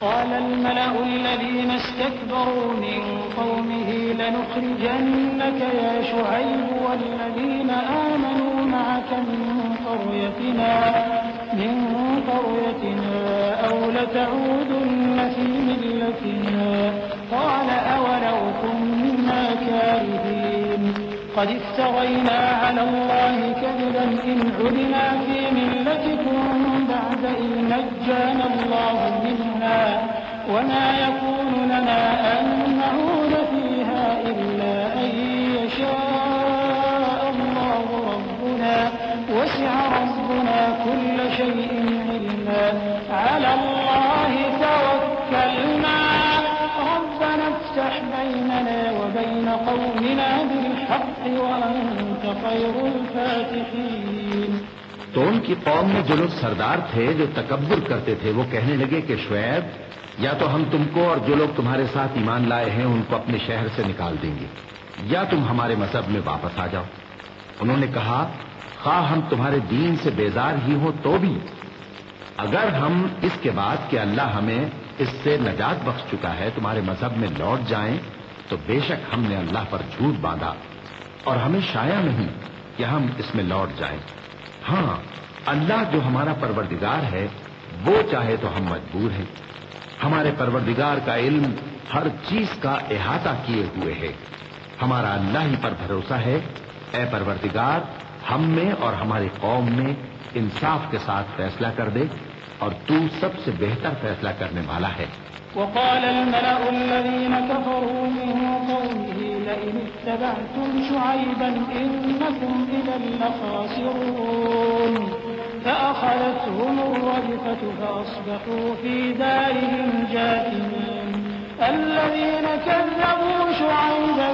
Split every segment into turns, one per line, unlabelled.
قال الملأ الذين استكبروا من قومه لنخرجنك يا شعيب والذين آمنوا معك من قريتنا أو لتعودن في ملتنا قال أولو كنا كارهين قد افترينا على الله كذبا إن عدنا في ملتكم بعد إذ نجانا الله منها وما يكون لنا أن نعود فيها إلا أن يشاء الله ربنا وسع ربنا كل شيء علما على الله توكلنا ربنا افتح بيننا وبين قومنا بالحق وأنت خير الفاتحين.
تو ان کی قوم میں جو لوگ سردار تھے جو تکبر کرتے تھے وہ کہنے لگے کہ شعیب یا تو ہم تم کو اور جو لوگ تمہارے ساتھ ایمان لائے ہیں ان کو اپنے شہر سے نکال دیں گے یا تم ہمارے مذہب میں واپس آ جاؤ. انہوں نے کہا خواہ ہم تمہارے دین سے بیزار ہی ہوں تو بھی اگر ہم اس کے بعد کہ اللہ ہمیں اس سے نجات بخش چکا ہے تمہارے مذہب میں لوٹ جائیں تو بے شک ہم نے اللہ پر جھوٹ باندھا اور ہمیں شایع نہیں کہ ہم اس میں لوٹ جائیں. ہاں اللہ جو ہمارا پروردگار ہے وہ چاہے تو ہم مجبور ہیں. ہمارے پروردگار کا علم ہر چیز کا احاطہ کیے ہوئے ہے. ہمارا اللہ ہی پر بھروسہ ہے. اے پروردگار ہم میں اور ہماری قوم میں انصاف کے ساتھ فیصلہ کر دے اور تو سب سے بہتر فیصلہ کرنے والا ہے.
وقال الملأ الذين كفروا من قومه لئن اتبعتم شعيبا إنكم إذا لخاسرون فأخذتهم الرجفة فأصبحوا في دارهم جاثمين الذين كذبوا شعيبا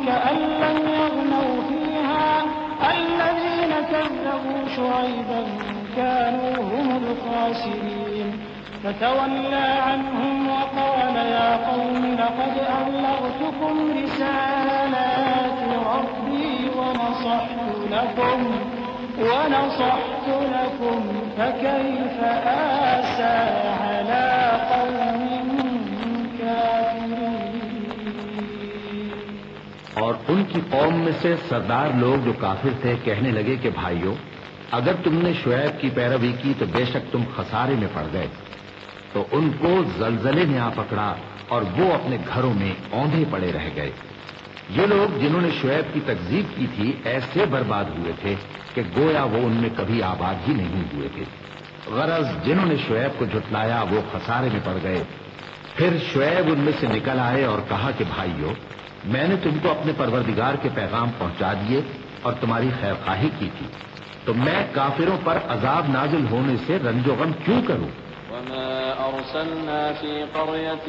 كأن لم يغنوا فيها الذين كذبوا شعيبا كانوا هم الخاسرين فتولى عنهم وقال يا قوم لقد أبلغتكم رسالات ربي ونصحت لكم فكيف آسى على قوم كافرين.
اور ان کی قوم میں سے سردار لوگ جو کافر تھے کہنے لگے کہ بھائیو اگر تم نے شعیب کی پیروی کی تو بے شک تم خسارے میں پڑ گئے. تو ان کو زلزلے نے آ پکڑا اور وہ اپنے گھروں میں اوندھے پڑے رہ گئے. یہ لوگ جنہوں نے شعیب کی تکذیب کی تھی ایسے برباد ہوئے تھے کہ گویا وہ ان میں کبھی آباد ہی نہیں ہوئے تھے. غرض جنہوں نے شعیب کو جھٹلایا وہ خسارے میں پڑ گئے. پھر شعیب ان میں سے نکل آئے اور کہا کہ بھائیو میں نے تم کو اپنے پروردگار کے پیغام پہنچا دیے اور تمہاری خیر خواہی کی تھی تو میں کافروں پر عذاب نازل ہونے سے رنج و غم کیوں کروں.
وما أرسلنا في قرية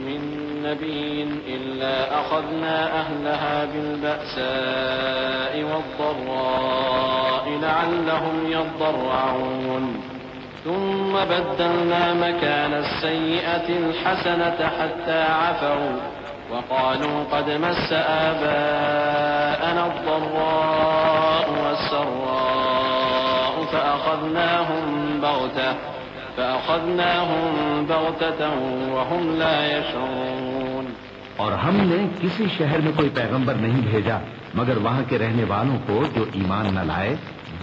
من نبي إلا أخذنا أهلها بالبأساء والضراء لعلهم يضرعون ثم بدلنا مكان السيئة الحسنة حتى عفوا وقالوا قد مس آباءنا الضراء والسراء فأخذناهم بغتة وهم لا يشعرون.
اور ہم نے کسی شہر میں کوئی پیغمبر نہیں بھیجا مگر وہاں کے رہنے والوں کو جو ایمان نہ لائے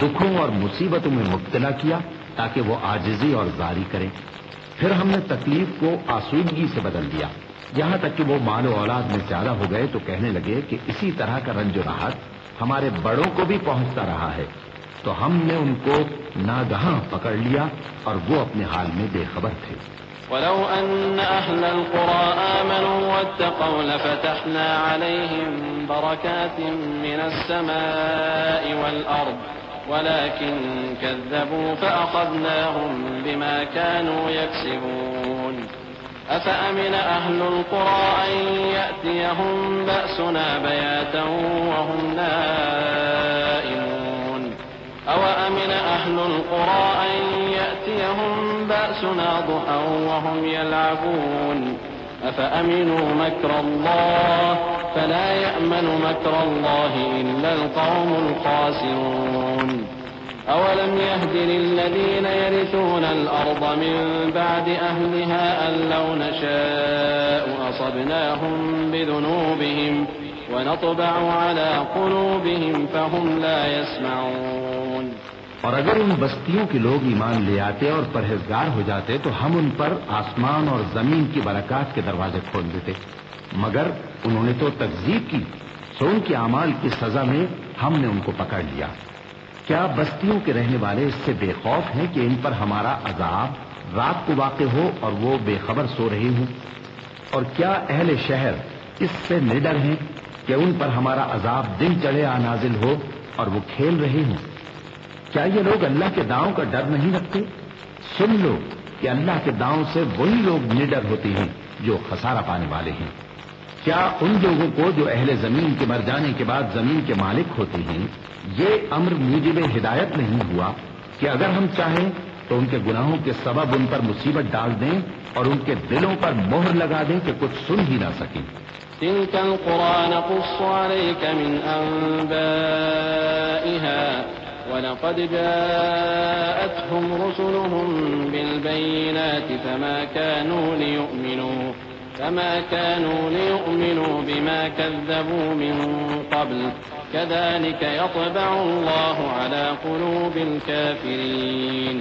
دکھوں اور مصیبتوں میں مبتلا کیا تاکہ وہ عاجزی اور زاری کریں. پھر ہم نے تکلیف کو آسودگی سے بدل دیا یہاں تک کہ وہ مال و اولاد میں زیادہ ہو گئے تو کہنے لگے کہ اسی طرح کا رنج و راحت ہمارے بڑوں کو بھی پہنچتا رہا ہے. تو ہم نے ان کو ناگہاں پکڑ لیا اور وہ اپنے حال میں بے خبر تھے.
ولو أن أهل القرى آمنوا واتقوا لفتحنا عليهم بركات من السماء والأرض ولكن كذبوا فأخذناهم بما كانوا يكسبون. أفأمن أهل القرى أن يأتيهم بأسنا بياتا وهم نائمون أوأمن أهل القرى أن يأتيهم بأسنا ضحى وهم يلعبون أفأمنوا مكر الله فلا يأمن مكر الله إلا القوم الخاسرون. أولم يهد للذين يرثون الأرض من بعد أهلها أن لو نشاء أصبناهم بذنوبهم ونطبع على قلوبهم فهم لا يسمعون.
اور اگر ان بستیوں کے لوگ ایمان لے آتے اور پرہیزگار ہو جاتے تو ہم ان پر آسمان اور زمین کی برکات کے دروازے کھول دیتے، مگر انہوں نے تو تکذیب کی، سو ان کے اعمال کی سزا میں ہم نے ان کو پکڑ لیا۔ کیا بستیوں کے رہنے والے اس سے بے خوف ہیں کہ ان پر ہمارا عذاب رات کو واقع ہو اور وہ بے خبر سو رہے ہوں؟ اور کیا اہل شہر اس سے نڈر ہیں کہ ان پر ہمارا عذاب دن چڑھے آ نازل ہو اور وہ کھیل رہے ہوں؟ کیا یہ لوگ اللہ کے داؤں کا ڈر نہیں رکھتے؟ سن لو کہ اللہ کے داؤں سے وہی لوگ نڈر ہوتے ہیں جو خسارہ پانے والے ہیں۔ کیا ان لوگوں کو جو اہل زمین کے مر جانے کے بعد زمین کے مالک ہوتے ہیں یہ امر موجب ہدایت نہیں ہوا کہ اگر ہم چاہیں تو ان کے گناہوں کے سبب ان پر مصیبت ڈال دیں اور ان کے دلوں پر مہر لگا دیں کہ کچھ سن ہی نہ سکیں؟
تلك القرى نقص عليك من أنبائها ولقد جاءتهم رسلهم بالبينات فما كانوا ليؤمنوا بما كذبوا من قبل كذلك يطبع الله على قلوب الكافرين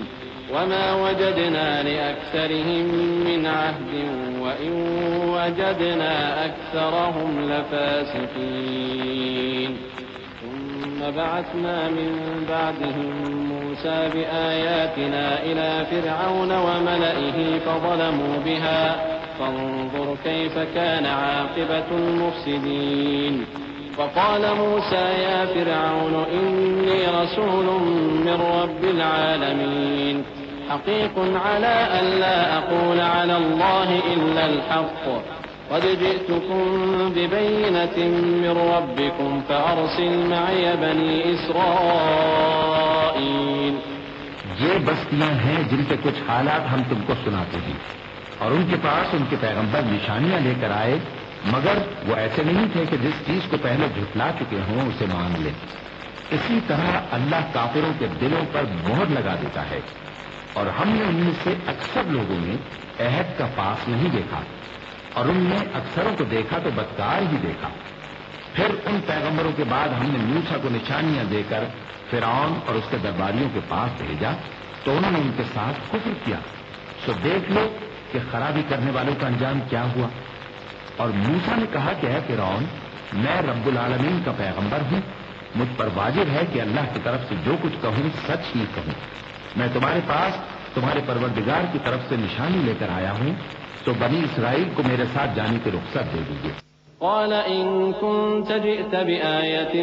وما وجدنا لأكثرهم من عهد وإن وجدنا أكثرهم لفاسقين. ثم بعثنا من بعدهم موسى بآياتنا إلى فرعون وملئه فظلموا بها فانظر كيف كان عاقبة المفسدين. فقال موسى يا فرعون إني رسول من رب العالمين حقيق على أن لا أقول على الله إلا الحق قد جئتكم ببينة من ربكم فأرسل معي بني إسرائيل.
یہ بستیاں ہیں جن کے کچھ حالات ہم تم کو سناتے ہیں، اور ان کے پاس ان کے پیغمبر نشانیاں لے کر آئے، مگر وہ ایسے نہیں تھے کہ جس چیز کو پہلے جھٹلا چکے ہوں اسے مان لیں۔ اسی طرح اللہ کافروں کے دلوں پر مہر لگا دیتا ہے، اور ہم نے ان میں سے اکثر لوگوں میں عہد کا پاس نہیں دیکھا، اور ان میں اکثروں کو دیکھا تو بدکار ہی دیکھا۔ پھر ان پیغمبروں کے بعد ہم نے موسیٰ کو نشانیاں دے کر فرعون اور اس کے درباریوں کے پاس بھیجا تو انہوں نے ان کے ساتھ کفر کیا، سو دیکھ لو کہ خرابی کرنے والوں کا انجام کیا ہوا۔ اور موسیٰ نے کہا کہ اے فرعون، میں رب العالمین کا پیغمبر ہوں، مجھ پر واجب ہے کہ اللہ کی طرف سے جو کچھ کہوں سچ ہی کہوں۔ میں تمہارے پاس تمہارے پروردگار کی طرف سے نشانی لے کر آیا ہوں، تو بنی اسرائیل کو میرے ساتھ جانے کی رخصت دے دیجیے۔
قال إن كنت جئت بآية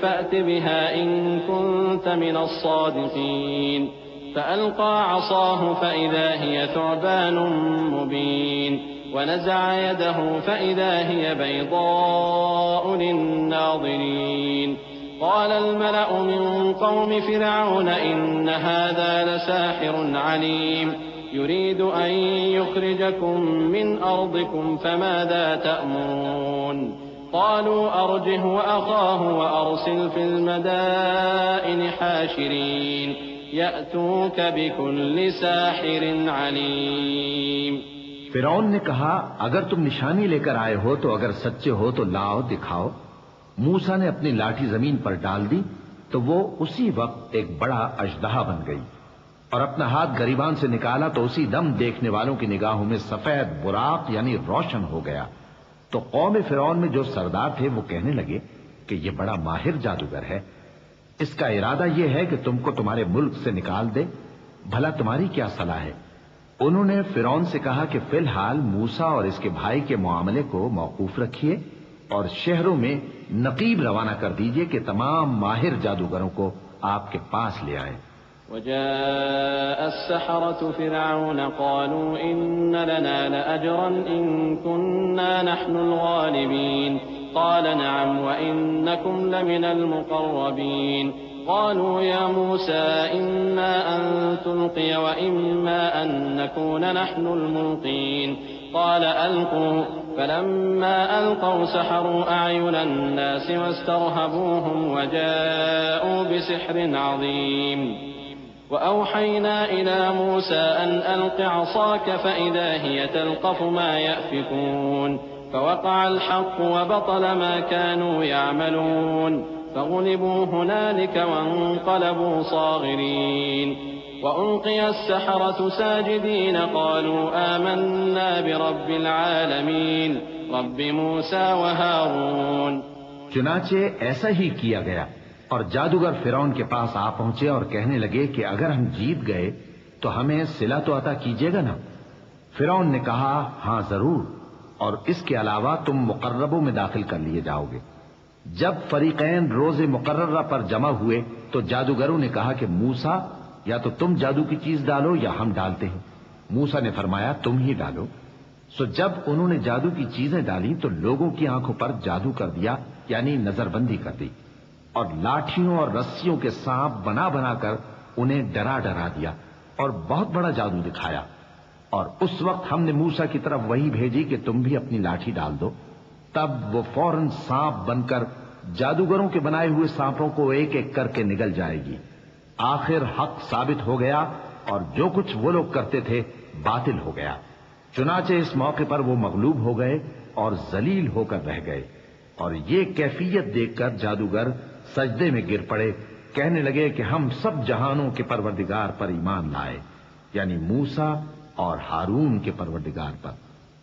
فأت بها إن كنت من الصادقين. فألقى عصاه فإذا هي ثعبان مبين ونزع يده فإذا هي بيضاء للناظرين. قال الملأ من قوم فرعون إن هذا لساحر عليم يريد أن يخرجكم من أرضكم فماذا تأمرون. قالوا أرجه وأخاه وأرسل في المدائن حاشرين يأتوك بكل ساحر عليم.
فرعون نے کہا اگر تم نشانی لے کر آئے ہو تو اگر سچے ہو تو لاؤ دکھاؤ۔ موسیٰ نے اپنی لاٹھی زمین پر ڈال دی تو وہ اسی وقت ایک بڑا اژدہا بن گئی، اور اپنا ہاتھ گریبان سے نکالا تو اسی دم دیکھنے والوں کی نگاہوں میں سفید براق یعنی روشن ہو گیا۔ تو قوم فرعون میں جو سردار تھے وہ کہنے لگے کہ یہ بڑا ماہر جادوگر ہے، اس کا ارادہ یہ ہے کہ تم کو تمہارے ملک سے نکال دے، بھلا تمہاری کیا صلاح ہے؟ انہوں نے فرعون سے کہا کہ فی الحال موسیٰ اور اس کے بھائی کے معاملے کو موقوف رکھیے اور شہروں میں نقیب روانہ کر دیجئے کہ تمام ماہر جادوگروں کو آپ کے پاس لے آئیں۔
وجاء السحرة فرعون قالوا إن لنا لأجرا إن كنا نحن الغالبين. قال نعم وإنكم لمن المقربين. قالوا يا موسى إما أن تلقي وإما أن نكون نحن الملقين. قال ألقوا. فلما ألقوا سحروا أعين الناس واسترهبوهم وجاءوا بسحر عظيم. وأوحينا إلى موسى أن ألق عصاك فإذا هي تلقف ما يأفكون فوقع الحق وبطل ما كانوا يعملون فغلبوا هنالك وانقلبوا صاغرين وألقي السحرة ساجدين قالوا آمنا برب العالمين رب موسى وهارون.
چنانچہ ایسا ہی کیا گیا اور جادوگر فرعون کے پاس آ پہنچے اور کہنے لگے کہ اگر ہم جیت گئے تو ہمیں صلہ تو عطا کیجیے گا نا. فرعون نے کہا ہاں ضرور، اور اس کے علاوہ تم مقربوں میں داخل کر لیے جاؤ گے. جب فریقین روز مقررہ پر جمع ہوئے تو جادوگروں نے کہا کہ موسیٰ یا تو تم جادو کی چیز ڈالو یا ہم ڈالتے ہیں. موسیٰ نے فرمایا تم ہی ڈالو. سو جب انہوں نے جادو کی چیزیں ڈالی تو لوگوں کی آنکھوں پر جادو کر دیا، یعنی نظر بندی کر دی، اور لاٹھیوں اور رسیوں کے سانپ بنا بنا کر انہیں ڈرا ڈرا دیا اور بہت بڑا جادو دکھایا. اور اس وقت ہم نے موسیٰ کی طرف وحی بھیجی کہ تم بھی اپنی لاٹھی ڈال دو. تب وہ فوراً سانپ بن کر جادوگروں کے بنائے ہوئے سانپوں کو ایک ایک کر کے نگل جائے گی. آخر حق ثابت ہو گیا اور جو کچھ وہ لوگ کرتے تھے باطل ہو گیا. چنانچہ اس موقع پر وہ مغلوب ہو گئے اور ذلیل ہو کر رہ گئے. اور یہ کیفیت دیکھ کر جادوگر سجدے میں گر پڑے، کہنے لگے کہ ہم سب جہانوں کے پروردگار پر ایمان لائے، یعنی موسیٰ اور ہارون کے پروردگار پر.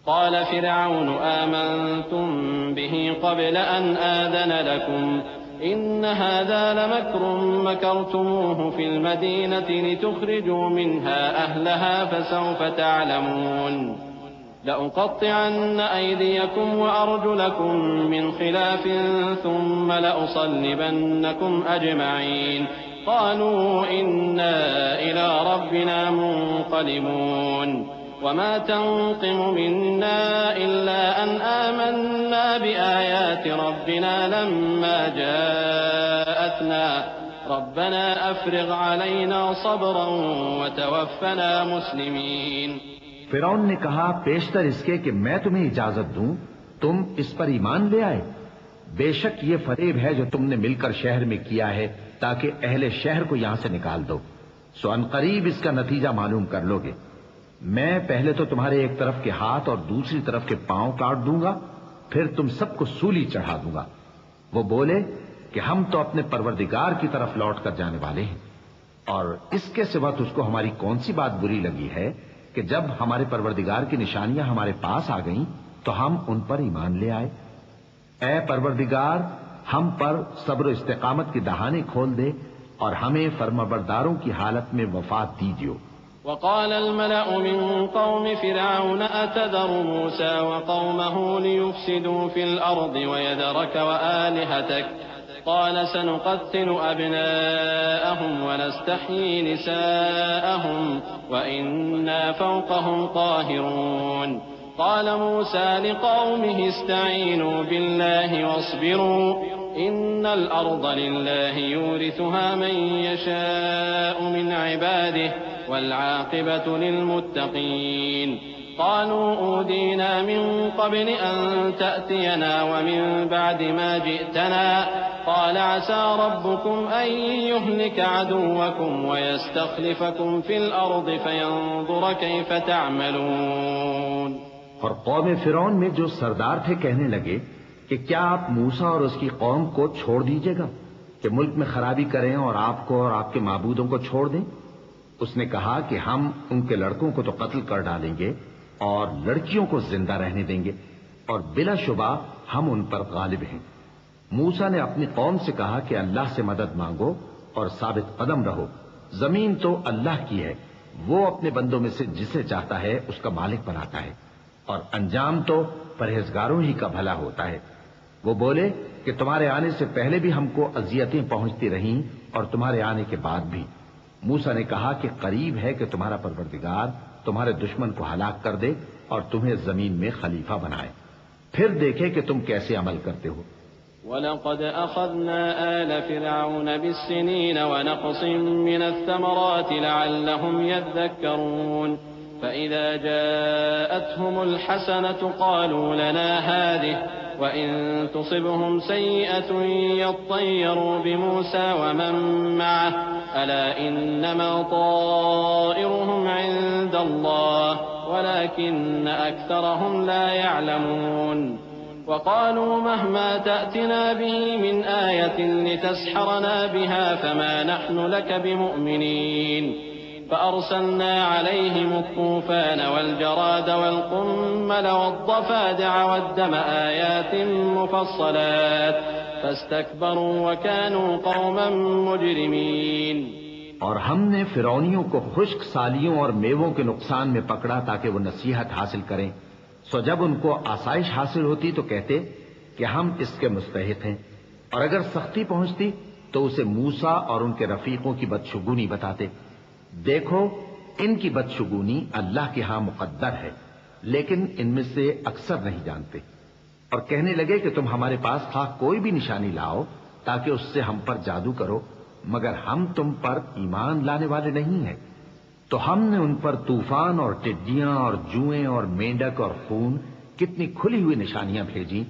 قال فرعون آمنتم به قبل أن آذن لكم إن هذا لمكر مكرتموه في المدينة لتخرجوا منها أهلها فسوف تعلمون لأقطعن أيديكم وأرجلكم من خلاف ثم لأصلبنكم أجمعين قالوا إنا إلى ربنا منقلبون وما تنقم منا إلا أن آمنا بآيات ربنا لما جاءتنا ربنا أفرغ علينا صبرا وتوفنا مسلمين.
فرعون نے کہا پیشتر اس کے کہ میں تمہیں اجازت دوں تم اس پر ایمان لے آئے. بے شک یہ فریب ہے جو تم نے مل کر شہر میں کیا ہے تاکہ اہل شہر کو یہاں سے نکال دو. سو ان قریب اس کا نتیجہ معلوم کر لو گے. میں پہلے تو تمہارے ایک طرف کے ہاتھ اور دوسری طرف کے پاؤں کاٹ دوں گا، پھر تم سب کو سولی چڑھا دوں گا. وہ بولے کہ ہم تو اپنے پروردگار کی طرف لوٹ کر جانے والے ہیں، اور اس کے سوا تجھ کو ہماری کون سی بات بری لگی ہے کہ جب ہمارے پروردگار کی نشانیاں ہمارے پاس آ گئیں تو ہم ان پر ایمان لے آئے. اے پروردگار ہم پر صبر و استقامت کی دہانے کھول دے اور ہمیں فرمانبرداروں کی حالت میں وفات دیجیو.
وقال الملأ من قوم فرعون أتذر موسى وقومه ليفسدوا في الأرض ويذرك وآلهتك قال سنقتل أبناءهم ونستحيي نساءهم وإنا فوقهم قاهرون. قال موسى لقومه استعينوا بالله واصبروا إن الأرض لله يورثها من يشاء من عباده والعاقبة للمتقين. قالوا أودينا من قبل أن تأتينا ومن بعد ما جئتنا قال عسى ربكم أن يهلك عدوكم ويستخلفكم في الأرض فينظر كيف تعملون.
اور قوم فرعون میں جو سردار تھے کہنے لگے کہ کیا آپ موسیٰ اور اس کی قوم کو چھوڑ دیجیے گا کہ ملک میں خرابی کریں اور آپ کو اور آپ کے معبودوں کو چھوڑ دیں؟ اس نے کہا کہ ہم ان کے لڑکوں کو تو قتل کر ڈالیں گے اور لڑکیوں کو زندہ رہنے دیں گے، اور بلا شبہ ہم ان پر غالب ہیں. موسیٰ نے اپنی قوم سے کہا کہ اللہ سے مدد مانگو اور ثابت قدم رہو. زمین تو اللہ کی ہے، وہ اپنے بندوں میں سے جسے چاہتا ہے اس کا مالک بناتا ہے، اور انجام تو پرہیزگاروں ہی کا بھلا ہوتا ہے. وہ بولے کہ تمہارے آنے سے پہلے بھی ہم کو اذیتیں پہنچتی رہیں اور تمہارے آنے کے بعد بھی. موسیٰ نے کہا کہ قریب ہے کہ تمہارا پروردگار تمہارے دشمن کو ہلاک کر دے اور تمہیں زمین میں خلیفہ بنائے، پھر دیکھے کہ تم کیسے عمل کرتے ہو.
وَلَقَدْ أَخَذْنَا آلَ فِرْعَوْنَ بِالسِّنِينَ وَنَقْصٍ مِّنَ الثَّمَرَاتِ لَعَلَّهُمْ يَذَّكَّرُونَ. فإذا جاءتهم الحسنة قالوا لنا هذه وإن تصبهم سيئة يطيروا بموسى ومن معه ألا إنما طائرهم عند الله ولكن أكثرهم لا يعلمون وقالوا مهما تأتنا به من آية لتسحرنا بها فما نحن لك بمؤمنين فأرسلنا عليهم الطوفان والجراد والقمل والضفادع والدم آيات مفصلات فاستكبروا وكانوا قوما مجرمين.
اور ہم نے فرعونیوں کو خشک سالیوں اور میووں کے نقصان میں پکڑا تاکہ وہ نصیحت حاصل کریں. سو جب ان کو آسائش حاصل ہوتی تو کہتے کہ ہم اس کے مستحق ہیں، اور اگر سختی پہنچتی تو اسے موسیٰ اور ان کے رفیقوں کی بدشگونی بتاتے. دیکھو ان کی بدشگونی اللہ کے ہاں مقدر ہے، لیکن ان میں سے اکثر نہیں جانتے. اور کہنے لگے کہ تم ہمارے پاس خواہ کوئی بھی نشانی لاؤ تاکہ اس سے ہم پر جادو کرو، مگر ہم تم پر ایمان لانے والے نہیں ہیں. تو ہم نے ان پر طوفان اور ٹڈیاں اور جوئیں اور مینڈک اور خون کتنی کھلی ہوئی نشانیاں بھیجیں،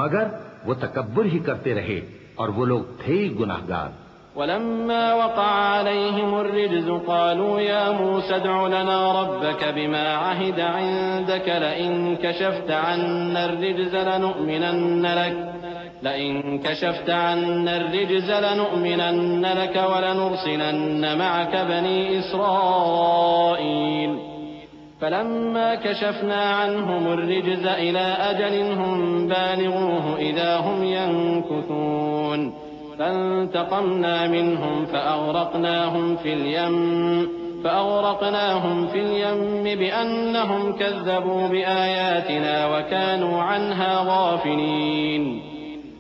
مگر وہ تکبر ہی کرتے رہے اور وہ لوگ تھے گناہگار.
ولما وقع عليهم الرجز قالوا يا موسى ادع لنا ربك بما عهد عندك لئن كشفت عنا الرجز لنؤمنن لك ولنرسلن معك بني إسرائيل فلما كشفنا عنهم الرجز إلى أجل هم بالغوه إذا هم ينكثون فانتقمنا منهم فأغرقناهم في اليم بأنهم كذبوا بآياتنا وكانوا عنها غافلين.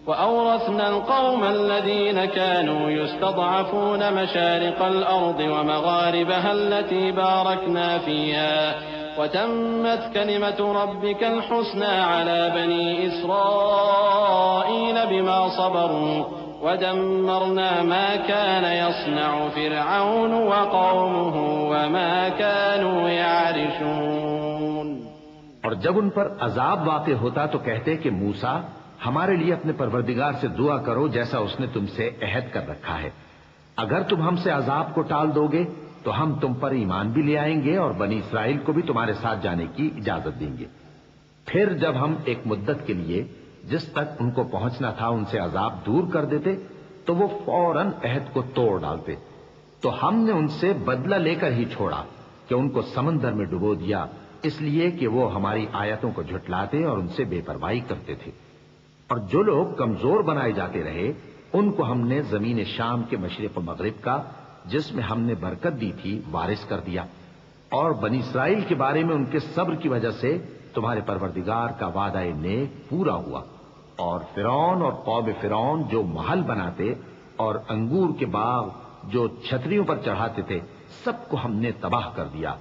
وأورثنا القوم الذين كانوا يستضعفون مشارق الأرض ومغاربها التي باركنا فيها وتمت كلمة ربك الحسنى على بني إسرائيل بما صبروا ودمرنا ما كان يصنع فرعون وقومه وما كانوا يعرشون.
اور جب ان پر عذاب واقع ہوتا تو کہتے کہ موسیٰ ہمارے لیے اپنے پروردگار سے دعا کرو جیسا اس نے تم سے عہد کر رکھا ہے. اگر تم ہم سے عذاب کو ٹال دو گے تو ہم تم پر ایمان بھی لے آئیں گے اور بنی اسرائیل کو بھی تمہارے ساتھ جانے کی اجازت دیں گے. پھر جب ہم ایک مدت کے لیے جس تک ان کو پہنچنا تھا ان سے عذاب دور کر دیتے تو وہ فوراً عہد کو توڑ ڈالتے. تو ہم نے ان سے بدلہ لے کر ہی چھوڑا کہ ان کو سمندر میں ڈبو دیا، اس لیے کہ وہ ہماری آیتوں کو جھٹلاتے اور ان سے بے پرواہی کرتے تھے. اور جو لوگ کمزور بنائے جاتے رہے ان کو ہم نے زمین شام کے مشرق و مغرب کا جس میں ہم نے برکت دی تھی وارث کر دیا. اور بنی اسرائیل کے بارے میں ان کے صبر کی وجہ سے تمہارے پروردگار کا وعدہ نیک پورا ہوا. اور فرعون اور قوم فرعون جو محل بناتے اور انگور کے باغ جو چھتریوں پر چڑھاتے تھے سب کو ہم نے تباہ کر دیا.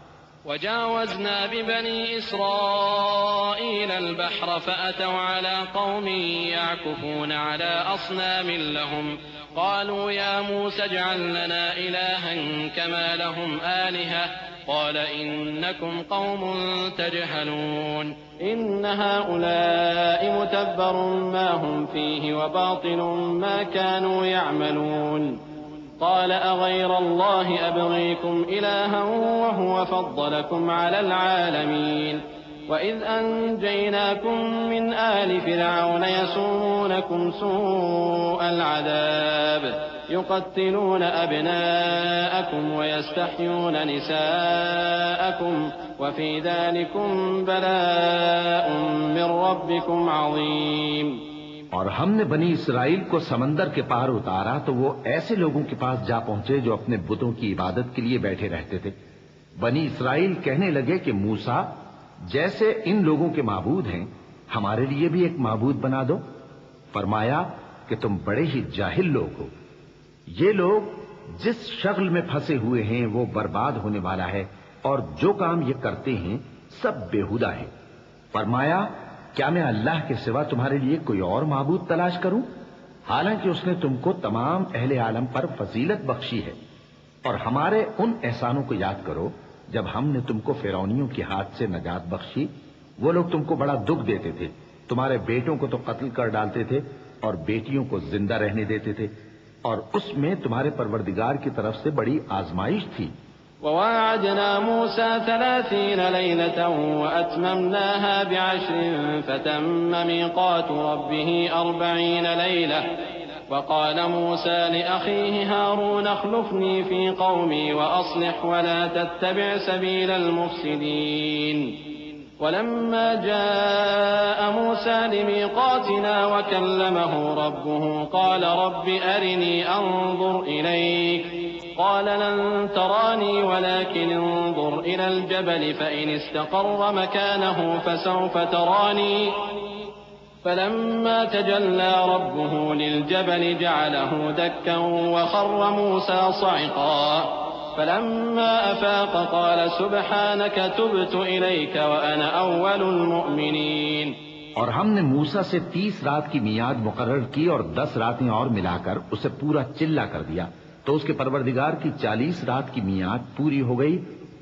وجاوزنا ببني إسرائيل البحر فأتوا على قوم يعكفون على أصنام لهم قالوا يا موسى اجعل لنا إلها كما لهم آلهة قال إنكم قوم تجهلون إن هؤلاء متبر ما هم فيه وباطل ما كانوا يعملون. قال أغير الله أبغيكم إلها وهو فضلكم على العالمين وإذ أنجيناكم من آل فرعون يسومونكم سوء العذاب يقتلون أبناءكم ويستحيون نساءكم وفي ذلكم بلاء من ربكم عظيم.
اور ہم نے بنی اسرائیل کو سمندر کے پار اتارا تو وہ ایسے لوگوں کے پاس جا پہنچے جو اپنے بتوں کی عبادت کے لیے بیٹھے رہتے تھے. بنی اسرائیل کہنے لگے کہ موسیٰ جیسے ان لوگوں کے معبود ہیں ہمارے لیے بھی ایک معبود بنا دو. فرمایا کہ تم بڑے ہی جاہل لوگ ہو. یہ لوگ جس شغل میں پھنسے ہوئے ہیں وہ برباد ہونے والا ہے اور جو کام یہ کرتے ہیں سب بےہودہ ہے. فرمایا کیا میں اللہ کے سوا تمہارے لیے کوئی اور معبود تلاش کروں حالانکہ اس نے تم کو تمام اہل عالم پر فضیلت بخشی ہے. اور ہمارے ان احسانوں کو یاد کرو جب ہم نے تم کو فرعونیوں کے ہاتھ سے نجات بخشی، وہ لوگ تم کو بڑا دکھ دیتے تھے، تمہارے بیٹوں کو تو قتل کر ڈالتے تھے اور بیٹیوں کو زندہ رہنے دیتے تھے، اور اس میں تمہارے پروردگار کی طرف سے بڑی آزمائش تھی۔
وواعدنا موسى 30 ليلة وأتممناها ب10 فتم ميقات ربه 40 ليلة وقال موسى لأخيه هارون اخلفني في قومي وأصلح ولا تتبع سبيل المفسدين ولما جاء موسى لميقاتنا وكلمه ربه قال رب أرني أنظر إليك قال لن تراني ولكن انظر إلى الجبل فإن استقر مكانه فسوف تراني فلما تجلى ربه للجبل جعله دكا وخر موسى صعقا فلما أفاق قال سبحانك تبت إليك وأنا أول المؤمنين۔
اور ہم نے موسیٰ سے 30 رات کی میعاد مقرر کی اور 10 راتیں اور ملا کر اسے پورا چلا کر دیا، تو اس کے پروردگار کی 40 رات کی میعاد پوری ہو گئی،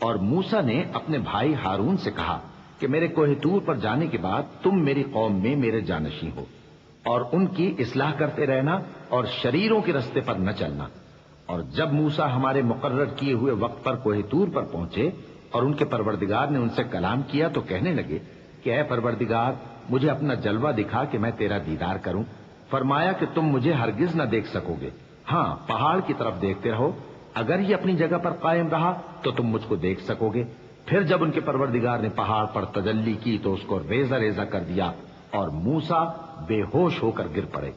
اور موسیٰ نے اپنے بھائی ہارون سے کہا کہ میرے کوہ طور پر جانے کے بعد تم میری قوم میں میرے جانشین ہو، اور ان کی اصلاح کرتے رہنا اور شریروں کے رستے پر نہ چلنا۔ اور جب موسیٰ ہمارے مقرر کیے ہوئے وقت پر کوہ طور پر پہنچے اور ان کے پروردگار نے ان سے کلام کیا تو کہنے لگے کہ اے پروردگار، مجھے اپنا جلوہ دکھا کہ میں تیرا دیدار کروں۔ فرمایا کہ تم مجھے ہرگز نہ دیکھ سکو گے، ہاں پہاڑ کی طرف دیکھتے رہو، اگر یہ اپنی جگہ پر قائم رہا تو تم مجھ کو دیکھ سکو گے۔ پھر جب ان کے پروردگار نے پہاڑ پر تجلی کی تو اس کو ریزہ ریزہ کر دیا اور موسیٰ بے ہوش ہو کر گر پڑے۔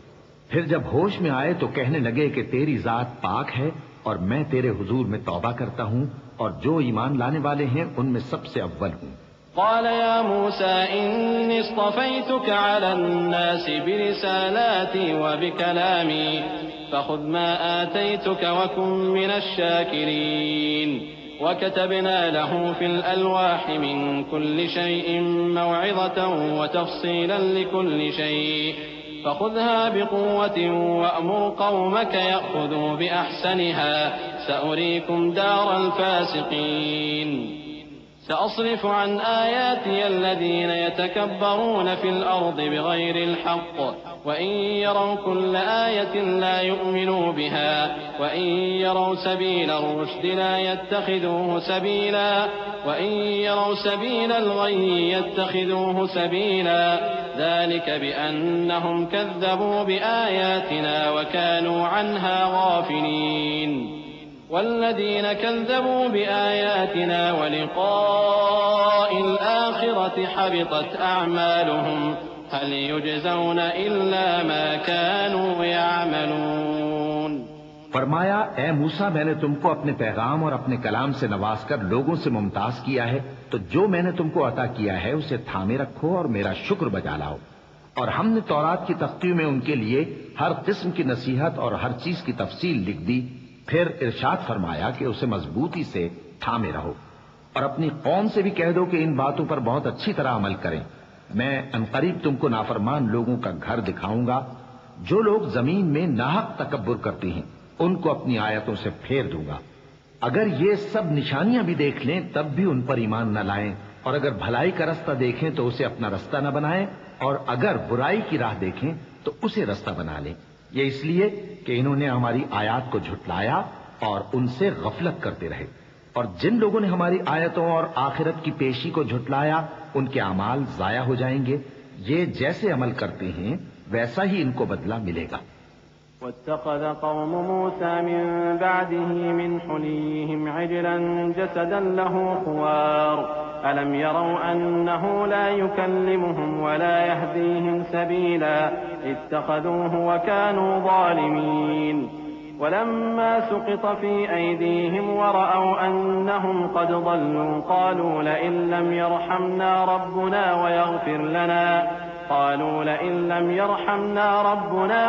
پھر جب ہوش میں آئے تو کہنے لگے کہ تیری ذات پاک ہے اور میں تیرے حضور میں توبہ کرتا ہوں اور جو ایمان لانے والے ہیں ان میں سب سے اول ہوں۔
قال يا موسى إني اصطفيتك على الناس برسالاتي وبكلامي فخذ ما آتيتك وكن من الشاكرين وكتبنا له في الألواح من كل شيء موعظة وتفصيلا لكل شيء فخذها بقوة وأمر قومك يأخذوا بأحسنها سأريكم دار الفاسقين سأصرف عن آياتي الذين يتكبرون في الأرض بغير الحق وإن يروا كل آية لا يؤمنوا بها وإن يروا سبيل الرشد لا يتخذوه سبيلا وإن يروا سبيل الغي يتخذوه سبيلا ذلك بأنهم كذبوا بآياتنا وكانوا عنها غافلين والذين كذبوا بآياتنا ولقاء الآخرة حبطت أعمالهم هل يجزون إلا ما كانوا يعملون۔
فرمایا اے موسیٰ، میں نے تم کو اپنے پیغام اور اپنے کلام سے نواز کر لوگوں سے ممتاز کیا ہے، تو جو میں نے تم کو عطا کیا ہے اسے تھامے رکھو اور میرا شکر بجا لاؤ۔ اور ہم نے تورات کی تختیوں میں ان کے لیے ہر قسم کی نصیحت اور ہر چیز کی تفصیل لکھ دی۔ پھر ارشاد فرمایا کہ اسے مضبوطی سے تھامے رہو اور اپنی قوم سے بھی کہہ دو کہ ان باتوں پر بہت اچھی طرح عمل کریں۔ میں عنقریب تم کو نافرمان لوگوں کا گھر دکھاؤں گا۔ جو لوگ زمین میں ناحق تکبر کرتے ہیں ان کو اپنی آیتوں سے پھیر دوں گا۔ اگر یہ سب نشانیاں بھی دیکھ لیں تب بھی ان پر ایمان نہ لائیں، اور اگر بھلائی کا رستہ دیکھیں تو اسے اپنا رستہ نہ بنائیں، اور اگر برائی کی راہ دیکھیں تو اسے رستہ بنا لیں۔ یہ اس لیے کہ انہوں نے ہماری آیات کو جھٹلایا اور ان سے غفلت کرتے رہے، اور جن لوگوں نے ہماری آیتوں اور آخرت کی پیشی کو جھٹلایا ان کے اعمال ضائع ہو جائیں گے۔ یہ جیسے عمل کرتے ہیں ویسا ہی ان کو بدلہ ملے گا۔
واتخذ قوم موسى من بعده من حليهم عجلا جسدا له خوار ألم يروا أنه لا يكلمهم ولا يهديهم سبيلا اتخذوه وكانوا ظالمين ولما سقط في أيديهم ورأوا أنهم قد ضلوا قالوا لئن لم يرحمنا ربنا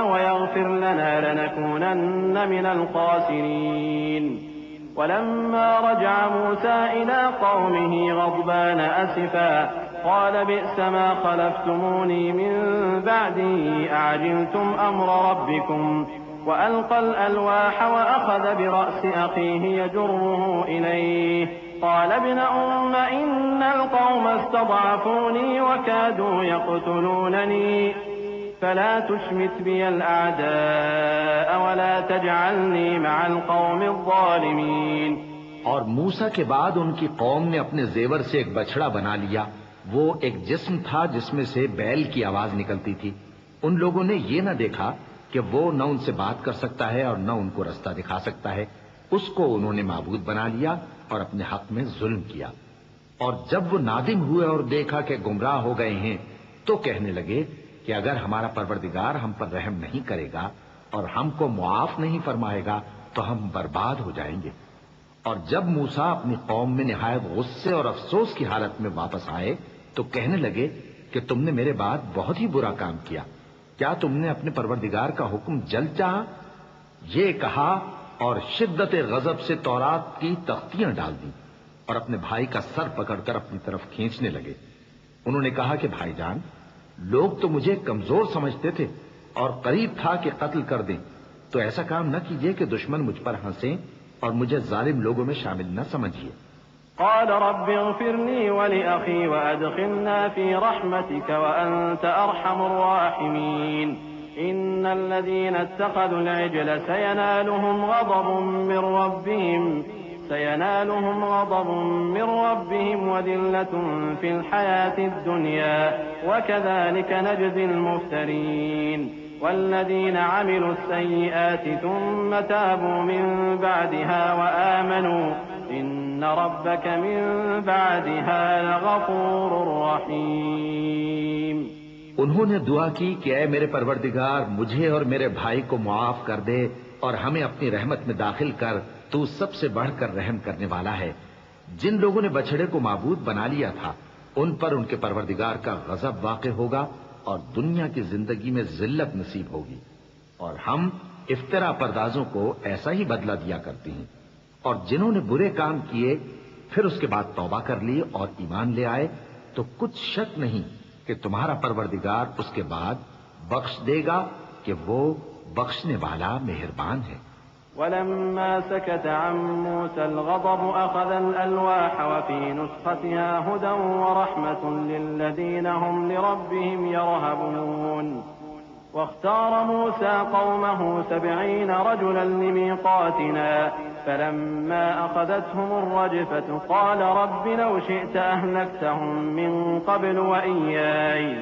ويغفر لنا لنكونن من الخاسرين ولما رجع موسى إلى قومه غضبان أسفا قال بئس ما خلفتموني من بعدي أعجلتم أمر ربكم وألقى الألواح وأخذ برأس أخيه يجره إليه قال ابن أم إن القوم استضعفوني وكادوا يقتلونني فلا تشمت بي الأعداء ولا تجعلني مع القوم الظالمين.
اور موسیٰ کے بعد ان کی قوم نے اپنے زیور سے ایک بچڑا بنا لیا. وہ ایک جسم تھا جس میں سے بیل کی آواز نکلتی تھی. ان لوگوں نے یہ نہ دیکھا کہ وہ نہ ان سے بات کر سکتا ہے اور نہ ان کو رستہ دکھا سکتا ہے. اس کو انہوں نے معبود بنا لیا اور اپنے حق میں ظلم کیا. اور جب وہ نادم ہوئے اور دیکھا کہ گمراہ ہو گئے ہیں تو کہنے لگے کہ اگر ہمارا پروردگار ہم پر رحم نہیں کرے گا اور ہم کو معاف نہیں فرمائے گا تو ہم برباد ہو جائیں گے. اور جب موسیٰ اپنی قوم میں نہایت غصے اور افسوس کی حالت میں واپس آئے تو کہنے لگے کہ تم نے میرے بعد بہت ہی برا کام کیا. کیا تم نے اپنے پروردگار کا حکم جلد چاہا؟ یہ کہا اور شدت غضب سے تورات کی تختیاں ڈال دی اور اپنے بھائی کا سر پکڑ کر اپنی طرف کھینچنے لگے. انہوں نے کہا کہ بھائی جان، لوگ تو مجھے کمزور سمجھتے تھے اور قریب تھا کہ قتل کر دیں، تو ایسا کام نہ کیجیے کہ دشمن مجھ پر ہنسیں اور مجھے ظالم لوگوں میں شامل نہ سمجھیے.
قال رب اغفر لي ولأخي وأدخلنا في رحمتك وأنت أرحم الراحمين. إن الذين اتخذوا العجل سينالهم غضب من ربهم وذلة في الحياة الدنيا وكذلك نجزي المفترين. والذين عملوا السيئات ثم تابوا من بعدها وآمنوا إن ربك من بعدها لغفور رحيم.
انہوں نے دعا کی کہ اے میرے پروردگار، مجھے اور میرے بھائی کو معاف کر دے اور ہمیں اپنی رحمت میں داخل کر، تو سب سے بڑھ کر رحم کرنے والا ہے. جن لوگوں نے بچڑے کو معبود بنا لیا تھا ان پر ان کے پروردگار کا غضب واقع ہوگا اور دنیا کی زندگی میں ذلت نصیب ہوگی. اور ہم افترا پردازوں کو ایسا ہی بدلہ دیا کرتے ہیں. اور جنہوں نے برے کام کیے پھر اس کے بعد توبہ کر لی اور ایمان لے آئے تو کچھ شک نہیں کہ تمہارا پروردگار اس کے بعد بخش دے گا کہ وہ بخشنے والا مہربان ہے.
ولما سكت عن موسى الغضب أخذ الألواح وفي نسختها هدى ورحمة للذين هم لربهم يرهبون. واختار موسى قومه 70 رجلا لميقاتنا فلما أخذتهم الرجفة قال رب لو شئت أهلكتهم من قبل وإياي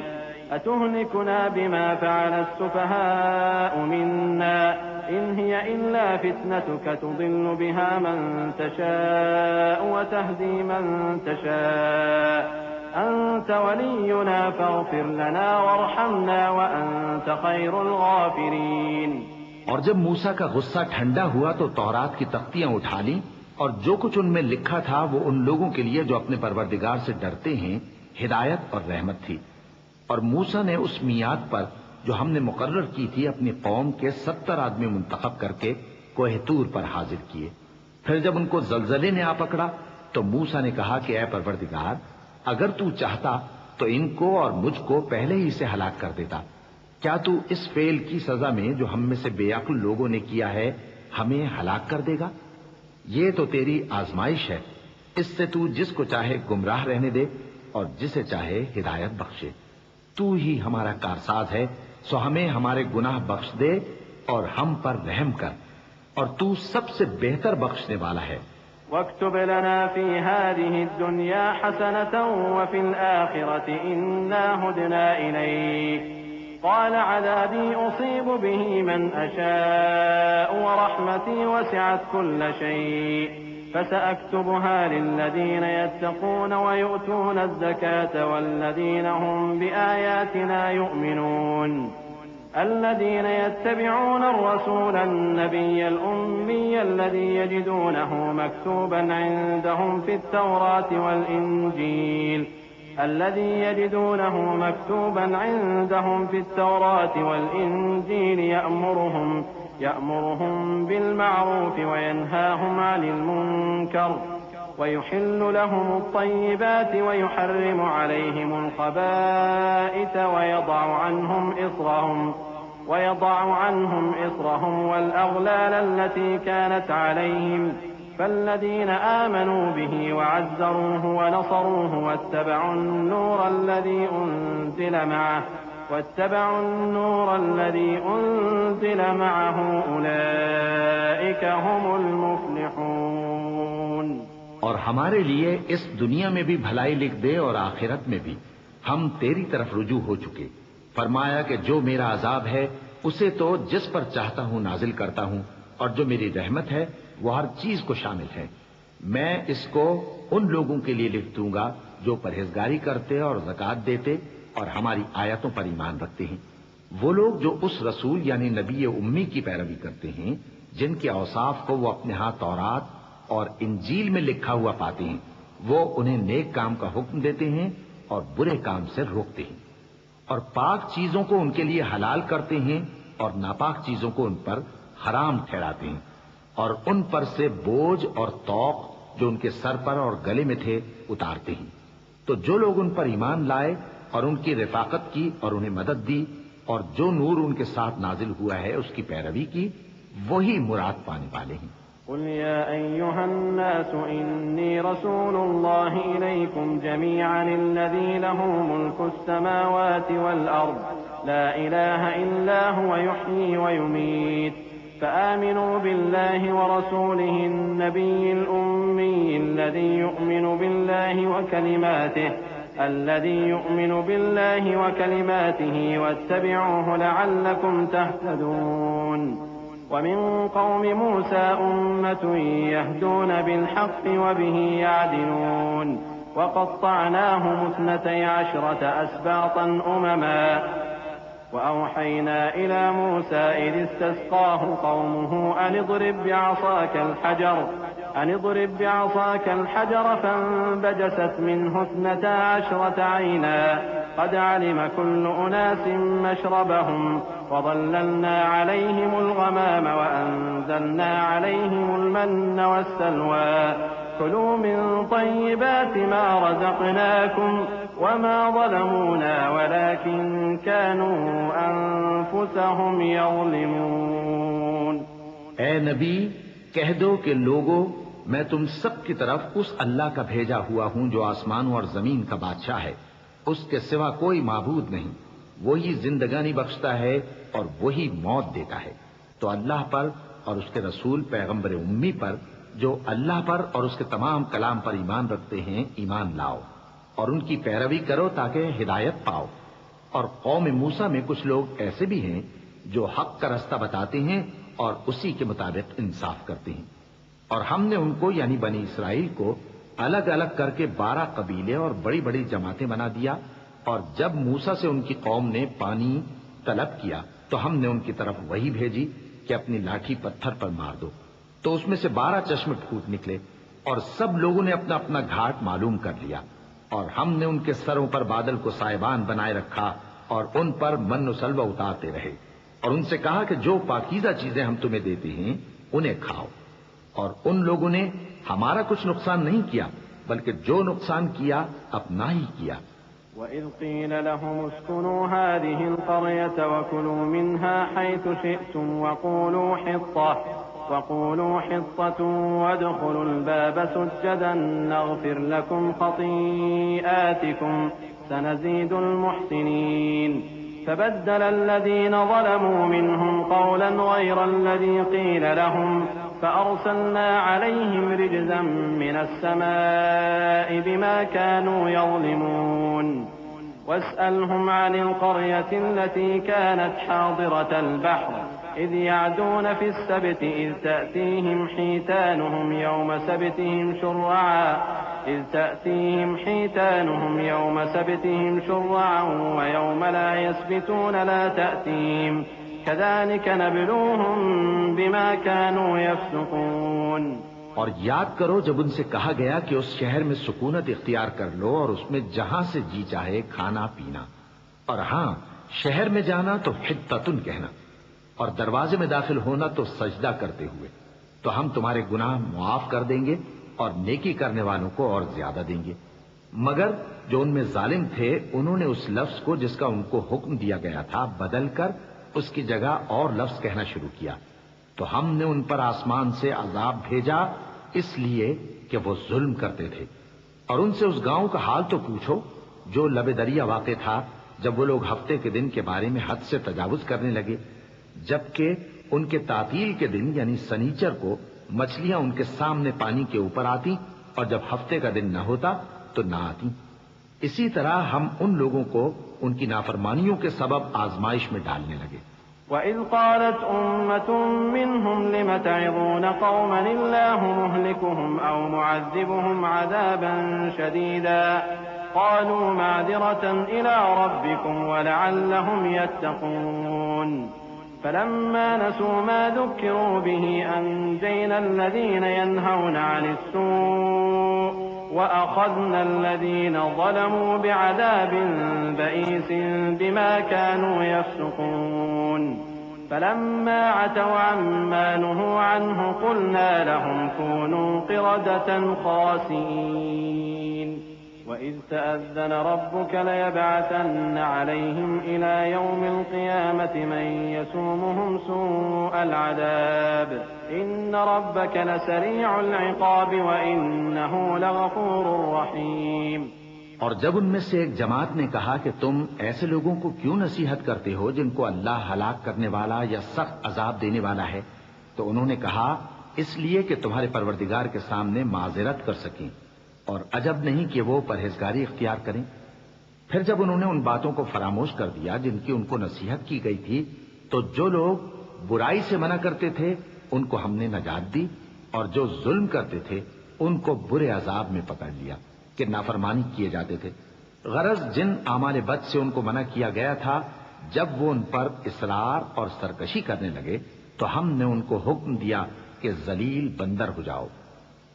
أتهلكنا بما فعل السفهاء منا إن هي إلا فتنتك تضل بها من تشاء وتهدي من تشاء أنت ولينا فاغفر لنا وارحمنا وأنت خير الغافرين.
اور جب موسیٰ کا غصہ ٹھنڈا ہوا تو تورات کی تختیاں اٹھا لیں اور جو کچھ ان میں لکھا تھا وہ ان لوگوں کے لیے جو اپنے پروردگار سے ڈرتے ہیں ہدایت اور رحمت تھی. اور موسیٰ نے اس میعاد پر جو ہم نے مقرر کی تھی اپنی قوم کے 70 آدمی منتخب کر کے کوہ طور پر حاضر کیے. پھر جب ان کو زلزلے نے آ پکڑا تو موسیٰ نے کہا کہ اے پروردگار، اگر تو چاہتا تو ان کو اور مجھ کو پہلے ہی سے ہلاک کر دیتا. کیا تو اس فعل کی سزا میں جو ہم میں سے بے عقل لوگوں نے کیا ہے ہمیں ہلاک کر دے گا؟ یہ تو تیری آزمائش ہے. اس سے تو جس کو چاہے گمراہ رہنے دے اور جسے چاہے ہدایت بخشے. تو ہی ہمارا کارساز ہے، سو ہمیں ہمارے گناہ بخش دے اور ہم پر رحم کر، اور تو سب سے بہتر بخشنے والا ہے.
واكتب لنا في هذه الدنيا حسنة وفي الآخرة إنا هدنا إليك. قال عذابي أصيب به من أشاء ورحمتي وسعت كل شيء فسأكتبها للذين يتقون ويؤتون الزكاة والذين هم بآياتنا يؤمنون. الذين يتبعون الرسول النبي الأمي الذي يجدونه مكتوبا عندهم في التوراة والإنجيل يأمرهم بالمعروف وينهاهم عن المنكر ويحل لهم الطيبات ويحرم عليهم الخبائث ويضع عنهم إصرهم والأغلال التي كانت عليهم فالذين آمنوا به وعزروه ونصروه واتبعوا النور الذي أنزل معه أولئك هم المفلحون.
اور ہمارے لیے اس دنیا میں بھی بھلائی لکھ دے اور آخرت میں بھی ہم تیری طرف رجوع ہو چکے. فرمایا کہ جو میرا عذاب ہے اسے تو جس پر چاہتا ہوں نازل کرتا ہوں، اور جو میری رحمت ہے وہ ہر چیز کو شامل ہے. میں اس کو ان لوگوں کے لیے لکھ دوں گا جو پرہیزگاری کرتے اور زکوٰۃ دیتے اور ہماری آیتوں پر ایمان رکھتے ہیں. وہ لوگ جو اس رسول یعنی نبی امی کی پیروی کرتے ہیں جن کے اوصاف کو وہ اپنے ہاں تورات اور انجیل میں لکھا ہوا پاتے ہیں، وہ انہیں نیک کام کا حکم دیتے ہیں اور برے کام سے روکتے ہیں، اور پاک چیزوں کو ان کے لیے حلال کرتے ہیں اور ناپاک چیزوں کو ان پر حرام ٹھہراتے ہیں، اور ان پر سے بوجھ اور طوق جو ان کے سر پر اور گلے میں تھے اتارتے ہیں. تو جو لوگ ان پر ایمان لائے اور ان کی رفاقت کی اور انہیں مدد دی اور جو نور ان کے ساتھ نازل ہوا ہے اس کی پیروی کی، وہی مراد پانے والے ہیں.
قل يا أيها الناس إني رسول الله إليكم جميعا الذي له ملك السماوات والأرض لا إله إلا هو يحيي ويميت فآمنوا بالله ورسوله النبي الأمي الذي يؤمن بالله وكلماته واتبعوه لعلكم تهتدون. ومن قوم موسى أمة يهدون بالحق وبه يعدلون وقطعناهم 12 أسباطا أمما وأوحينا إلى موسى إذ استسقاه قومه أن اضرب بعصاك الحجر فانبجست منه 12 عينا قد علم كل أناس مشربهم وظللنا عليهم الغمام وأنزلنا عليهم المن والسلوى كلوا من طيبات ما رزقناكم وما ظلمونا ولكن كانوا أنفسهم يظلمون.
اے نبی کہہ دو کہ لوگو میں تم سب کی طرف اس اللہ کا بھیجا ہوا ہوں جو آسمانوں اور زمین کا بادشاہ ہے، اس کے سوا کوئی معبود نہیں. وہی زندگانی بخشتا ہے اور وہی موت دیتا ہے. تو اللہ پر اور اس کے رسول پیغمبر امی پر جو اللہ پر اور اس کے تمام کلام پر ایمان رکھتے ہیں ایمان لاؤ اور ان کی پیروی کرو تاکہ ہدایت پاؤ. اور قوم موسیٰ میں کچھ لوگ ایسے بھی ہیں جو حق کا رستہ بتاتے ہیں اور اسی کے مطابق انصاف کرتے ہیں. اور ہم نے ان کو یعنی بنی اسرائیل کو الگ الگ کر کے 12 قبیلے اور بڑی بڑی جماعتیں بنا دیا. اور جب موسیٰ سے ان کی قوم نے پانی طلب کیا تو ہم نے ان کی طرف وہی بھیجی کہ اپنی لاٹھی پتھر پر مار دو. تو اس میں سے 12 چشمے پھوٹ نکلے اور سب لوگوں نے اپنا اپنا گھاٹ معلوم کر لیا. اور ہم نے ان کے سروں پر بادل کو سائبان بنائے رکھا اور ان پر من و سلوہ اتارتے رہے اور ان سے کہا کہ جو پاکیزہ چیزیں ہم تمہیں دیتے ہیں انہیں کھاؤ. اور ان لوگوں نے ہمارا کچھ نقصان نہیں کیا بلکہ جو نقصان کیا اپنا ہی کیا.
وَإِذْ قِيلَ لَهُمُ اسْكُنُوا هَٰذِهِ الْقَرْيَةَ وَكُلُوا مِنْهَا حَيْثُ شِئْتُمْ وَقُولُوا حِطَّةٌ وَادْخُلُوا الْبَابَ سُجَّدًا نَّغْفِرْ لَكُمْ خَطِيئَاتِكُمْ سَنَزِيدُ الْمُحْسِنِينَ. فَبَدَّلَ الَّذِينَ ظَلَمُوا مِنْهُمْ قَوْلًا غَيْرَ الَّذِي قِيلَ لَهُمْ فأرسلنا عليهم رجزا من السماء بما كانوا يظلمون. واسألهم عن القرية التي كانت حاضرة البحر إذ يعدون في السبت إذ تأتيهم حيتانهم يوم سبتهم شرعا ويوم لا يسبتون لا تأتيهم كذلك نبلوهم بما كانوا يفسقون.
اور یاد کرو جب ان سے کہا گیا کہ اس شہر میں سکونت اختیار کر لو اور اس میں جہاں سے جی چاہے کھانا پینا، اور ہاں شہر میں جانا تو حطتن کہنا اور دروازے میں داخل ہونا تو سجدہ کرتے ہوئے، تو ہم تمہارے گناہ معاف کر دیں گے اور نیکی کرنے والوں کو اور زیادہ دیں گے. مگر جو ان میں ظالم تھے انہوں نے اس لفظ کو جس کا ان کو حکم دیا گیا تھا بدل کر اس کی جگہ اور لفظ کہنا شروع کیا تو ہم نے ان پر آسمان سے عذاب بھیجا اس لیے کہ وہ ظلم کرتے تھے۔ اور ان سے اس گاؤں کا حال تو پوچھو جو لب دریا واقع تھا جب وہ لوگ ہفتے کے دن کے بارے میں حد سے تجاوز کرنے لگے، جبکہ ان کے تعطیل کے دن یعنی سنیچر کو مچھلیاں ان کے سامنے پانی کے اوپر آتی اور جب ہفتے کا دن نہ ہوتا تو نہ آتی۔ اسی طرح ہم ان لوگوں کو ان کی نافرمانیوں کے سبب آزمائش میں ڈالنے لگے۔
وَإِذْ قَالَتْ أُمَّةٌ مِّنْهُمْ لِمَ تَعِظُونَ قَوْمًا اللَّهُ مُهْلِكُهُمْ أَوْ مُعَذِّبُهُمْ عَذَابًا شَدِيدًا قَالُوا مَعْذِرَةً إِلَىٰ رَبِّكُمْ وَلَعَلَّهُمْ يَتَّقُونَ فَلَمَّا نَسُوا مَا ذُكِّرُوا بِهِ أَنجَيْنَا الَّذِينَ يَنْهَوْنَ عَنِ السُّوءِ وَأَخَذْنَا الَّذِينَ ظَلَمُوا بِعَذَابٍ بَئِيسٍ بِمَا كَانُوا يَفْسُقُونَ فَلَمَّا عَتَوْا عَمَّا نُهُوا عَنْهُ قُلْنَا لَهُمْ كُونُوا قِرَدَةً خَاسِئِينَ وَإِذْ تَأَذَّنَ رَبُّكَ لَيَبْعَثَنَّ عَلَيْهِمْ إِلَى يَوْمِ الْقِيَامَةِ مَن يَسُومُهُمْ سُوءَ الْعَذَابِ إِنَّ رَبَّكَ لَسَرِيعُ الْعِقَابِ وَإِنَّهُ لَغَفُورٌ رَّحِيمٌ۔
اور جب ان میں سے ایک جماعت نے کہا کہ تم ایسے لوگوں کو کیوں نصیحت کرتے ہو جن کو اللہ ہلاک کرنے والا یا سخت عذاب دینے والا ہے، تو انہوں نے کہا اس لیے کہ تمہارے پروردگار کے سامنے معذرت کر سکیں، اور عجب نہیں کہ وہ پرہیزگاری اختیار کریں۔ پھر جب انہوں نے ان باتوں کو فراموش کر دیا جن کی ان کو نصیحت کی گئی تھی، تو جو لوگ برائی سے منع کرتے تھے ان کو ہم نے نجات دی، اور جو ظلم کرتے تھے ان کو برے عذاب میں پکڑ لیا کہ نافرمانی کیے جاتے تھے۔ غرض جن اعمال بد سے ان کو منع کیا گیا تھا، جب وہ ان پر اصرار اور سرکشی کرنے لگے تو ہم نے ان کو حکم دیا کہ ذلیل بندر ہو جاؤ۔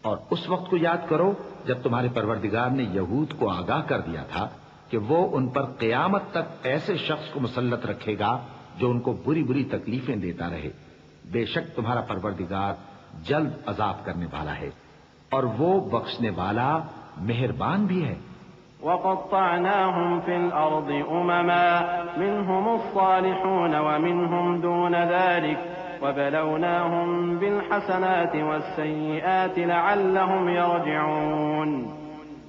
اور اس وقت کو یاد کرو جب تمہارے پروردگار نے یہود کو آگاہ کر دیا تھا کہ وہ ان پر قیامت تک ایسے شخص کو مسلط رکھے گا جو ان کو بری بری تکلیفیں دیتا رہے۔ بے شک تمہارا پروردگار جلد عذاب کرنے والا ہے اور وہ بخشنے والا مہربان بھی ہے۔
وَقَطَّعْنَاهُمْ فِي الْأَرْضِ أُمَمًا مِّنْهُمُ الصَّالِحُونَ وَمِنْهُمْ دُونَ ذَلِكَ وَبَلَوْنَاهُمْ بِالْحَسَنَاتِ وَالسَّيِّئَاتِ لَعَلَّهُمْ يَرْجِعُونَ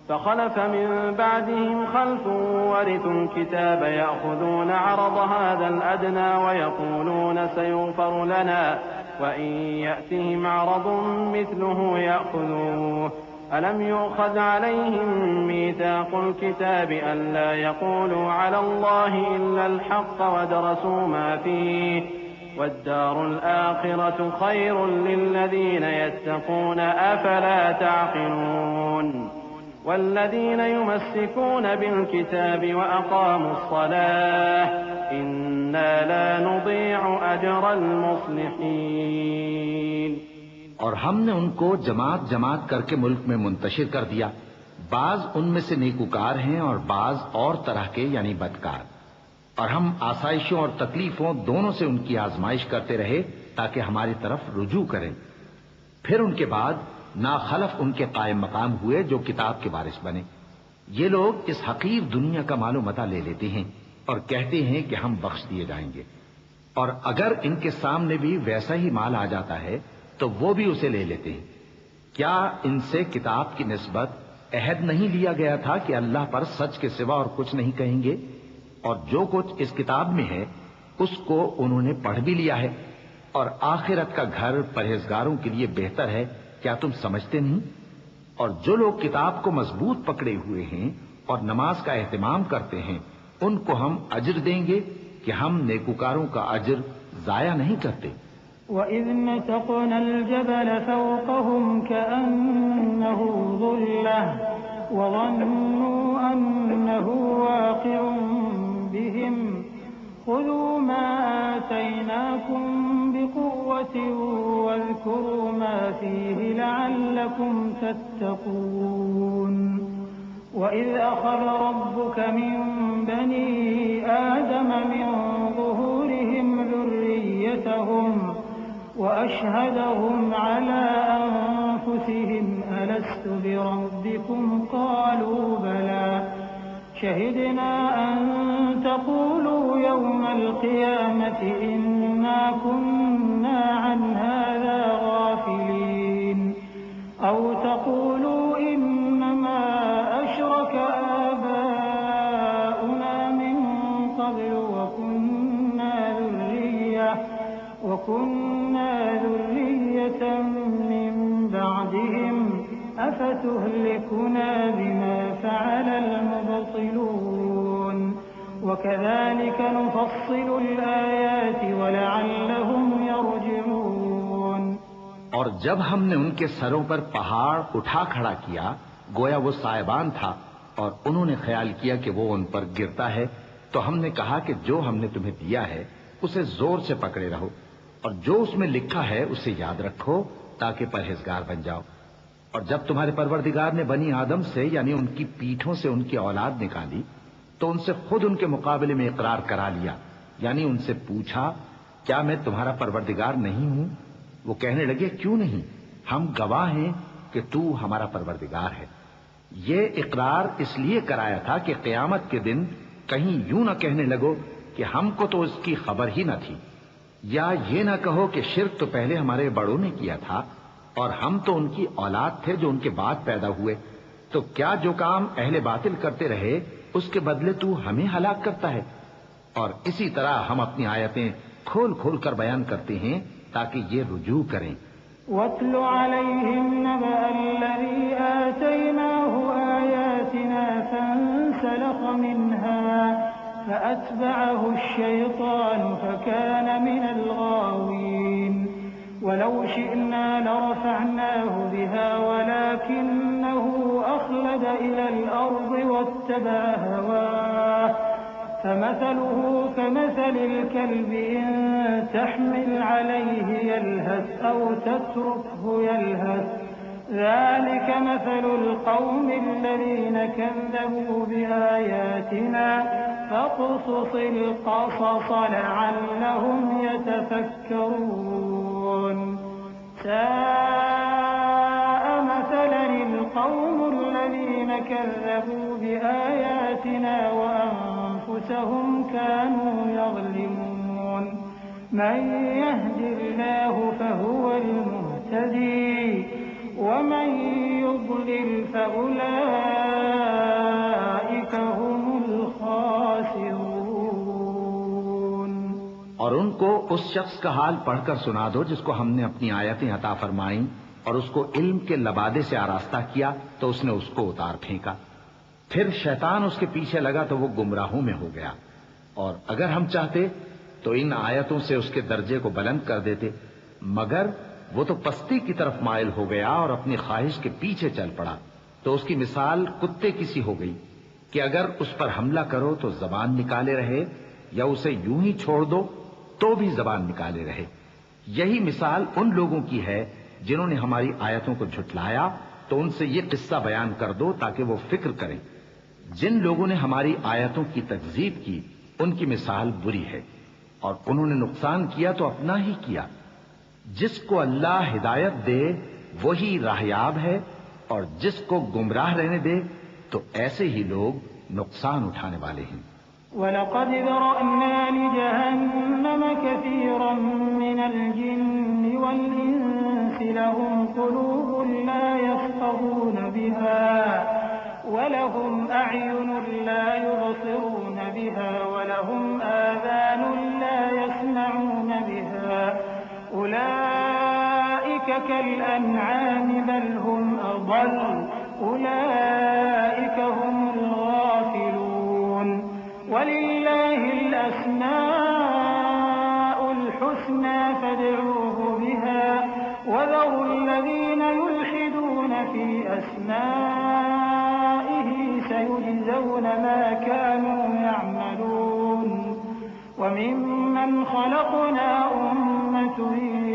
فخلف من بعدهم خلف ورثوا الكتاب يأخذون عرض هذا الأدنى ويقولون سيغفر لنا وإن يأتهم عرض مثله يأخذوه ألم يؤخذ عليهم ميثاق الكتاب ألا يقولوا على الله إلا الحق ودرسوا ما فيه والدار الآخرة خير للذين يتقون أفلا تعقلون والذين يمسكون بالكتاب وأقاموا الصلاة إنا لا نضيع أجر المصلحين۔
اور ہم نے ان کو جماعت جماعت کر کے ملک میں منتشر کر دیا، بعض ان میں سے نیکوکار ہیں اور بعض اور طرح کے یعنی بدکار، اور ہم آسائشوں اور تکلیفوں دونوں سے ان کی آزمائش کرتے رہے تاکہ ہماری طرف رجوع کریں۔ پھر ان کے بعد ناخلف ان کے قائم مقام ہوئے جو کتاب کے وارث بنے۔ یہ لوگ اس حقیر دنیا کا مال و متاع لے لیتے ہیں اور کہتے ہیں کہ ہم بخش دیے جائیں گے، اور اگر ان کے سامنے بھی ویسا ہی مال آ جاتا ہے تو وہ بھی اسے لے لیتے ہیں۔ کیا ان سے کتاب کی نسبت عہد نہیں لیا گیا تھا کہ اللہ پر سچ کے سوا اور کچھ نہیں کہیں گے؟ اور جو کچھ اس کتاب میں ہے اس کو انہوں نے پڑھ بھی لیا ہے، اور آخرت کا گھر پرہیزگاروں کے لیے بہتر ہے، کیا تم سمجھتے نہیں؟ اور جو لوگ کتاب کو مضبوط پکڑے ہوئے ہیں اور نماز کا اہتمام کرتے ہیں ان کو ہم اجر دیں گے کہ ہم نیکوکاروں کا اجر ضائع نہیں کرتے۔
وَإِذْ نَتَقْنَا الْجَبَلَ فَوْقَهُمْ كَأَنَّهُ ظُلَّةٌ وَظَنُّوا أَنَّهُ وَاقِعٌ بِهِمْ خُذُوا مَا آتَيْنَاكُمْ بِقُوَّةٍ وَاذْكُرُوا مَا فِيهِ لَعَلَّكُمْ تَتَّقُونَ وَإِذْ أَخَذَ رَبُّكَ مِنْ بَنِي آدَمَ مِنْ ظُهُورِهِمْ ذُرِّيَّتَهُمْ وَأَشْهَدَهُمْ عَلَى أَنفُسِهِمْ أَلَسْتُ بِرَبِّكُمْ قَالُوا بَلَى شَهِدْنَا أَن تقولوا يوم القيامة إنا كنا عن هذا غافلين أو تقولوا إنما أشرك آباؤنا من قبل وكنا ذرية من بعدهم أفتهلكنا بما فعل المبطلون وكذلك نفصل الآيات ولعلهم يرجعون.
اور جب ہم نے ان کے سروں پر پہاڑ اٹھا کھڑا کیا گویا وہ سائبان تھا اور انہوں نے خیال کیا کہ وہ ان پر گرتا ہے تو ہم نے کہا کہ جو ہم نے تمہیں دیا ہے اسے زور سے پکڑے رہو اور جو اس میں لکھا ہے اسے یاد رکھو تاکہ پرہیزگار بن جاؤ. اور جب تمہارے پروردگار نے بنی آدم سے یعنی ان کی پیٹھوں سے ان کی اولاد نکالی تو ان سے خود ان کے مقابلے میں اقرار کرا لیا یعنی ان سے پوچھا کیا میں تمہارا پروردگار نہیں ہوں؟ وہ کہنے لگے کیوں نہیں، ہم گواہ ہیں کہ تو ہمارا پروردگار ہے. یہ اقرار اس لیے کرایا تھا کہ قیامت کے دن کہیں یوں نہ کہنے لگو کہ ہم کو تو اس کی خبر ہی نہ تھی، یا یہ نہ کہو کہ شرک تو پہلے ہمارے بڑوں نے کیا تھا اور ہم تو ان کی اولاد تھے جو ان کے بعد پیدا ہوئے، تو کیا جو کام اہل باطل کرتے رہے اس کے بدلے تو ہمیں ہلاک کرتا ہے. اور اسی طرح ہم اپنی آیتیں کھول کھول کر بیان کرتے ہیں تاکہ یہ رجوع کریں.
وَاتْلُ عَلَيْهِمْ نَبَأَ الَّذِي آتَيْنَاهُ آيَاتِنَا فَانسَلَخَ مِنْهَا فَأَتْبَعَهُ الشَّيْطَانُ فَكَانَ مِنَ الْغَاوِينَ. وَلَوْ شِئْنَا لَرَفَعْنَاهُ بِهَا وَلَكِنَّهُ أَخْلَدَ إِلَى الْأَرْضِ وَاتَّبَعَ هَوَاهُ فَمَثَلُهُ كَمَثَلِ الْكَلْبِ إِن تَحْمِلْ عَلَيْهِ يَلْهَثْ أَوْ تَتْرُكْهُ يَلْهَث ذَلِكَ مَثَلُ الْقَوْمِ الَّذِينَ كَذَّبُوا بِآيَاتِنَا فَاقْصُصِ الْقَصَصَ لَعَلَّهُمْ يَتَفَكَّرُونَ. سَاءَ مَثَلًا الْقَوْمُ الَّذِينَ كَذَّبُوا بِآيَاتِنَا وَأَنفُسَهُمْ كَانُوا يَظْلِمُونَ. مَن يَهْدِ اللَّهُ فَهُوَ الْمُهْتَدِي وَمَن يُضْلِلْ فَأُولَئِكَ هُمُ الْخَاسِرُونَ.
اور ان کو اس شخص کا حال پڑھ کر سنا دو جس کو ہم نے اپنی آیتیں عطا فرمائیں اور اس کو علم کے لبادے سے آراستہ کیا تو اس نے اس کو اتار پھینکا. پھر شیطان اس کے پیچھے لگا تو وہ گمراہوں میں ہو گیا. اور اگر ہم چاہتے تو ان آیتوں سے اس کے درجے کو بلند کر دیتے، مگر وہ تو پستی کی طرف مائل ہو گیا اور اپنی خواہش کے پیچھے چل پڑا. تو اس کی مثال کتے کی سی ہو گئی کہ اگر اس پر حملہ کرو تو زبان نکالے رہے یا اسے یوں ہی چھوڑ دو تو بھی زبان نکالے رہے. یہی مثال ان لوگوں کی ہے جنہوں نے ہماری آیتوں کو جھٹلایا تو ان سے یہ قصہ بیان کر دو تاکہ وہ فکر کریں. جن لوگوں نے ہماری آیتوں کی تکذیب کی ان کی مثال بری ہے اور انہوں نے نقصان کیا تو اپنا ہی کیا. جس کو اللہ ہدایت دے وہی راہیاب ہے اور جس کو گمراہ رہنے دے تو ایسے ہی لوگ نقصان اٹھانے والے ہیں.
وَلَقَدْ ذَرَأْنَا لِجَهَنَّمَ كَثِيرًا مِنَ الْجِنِّ وَالْإِنسِ لَهُمْ قُلُوبٌ لَا يَفْقَهُونَ بِهَا وَلَهُمْ أَعْيُنٌ لَا يُبْصِرُونَ بِهَا وَلَهُمْ آذَانٌ لَا يَسْمَعُونَ بِهَا أُولَئِكَ كَالْأَنْعَامِ بَلْ هُمْ أَضَلُّ أُولَئِكَ هُمُ الْغَافِلُونَ. وَلِلَّهِ الْأَسْمَاءُ الْحُسْنَى فَادْعُوهُ بِهَا وَذَرُوا الَّذِينَ يُلْحِدُونَ فِي أَسْمَائِهِ سَيُجْزَوْنَ مَا كَانُوا يَعْمَلُونَ. وَمِمَّنْ خَلَقْنَا أُمَّةٌ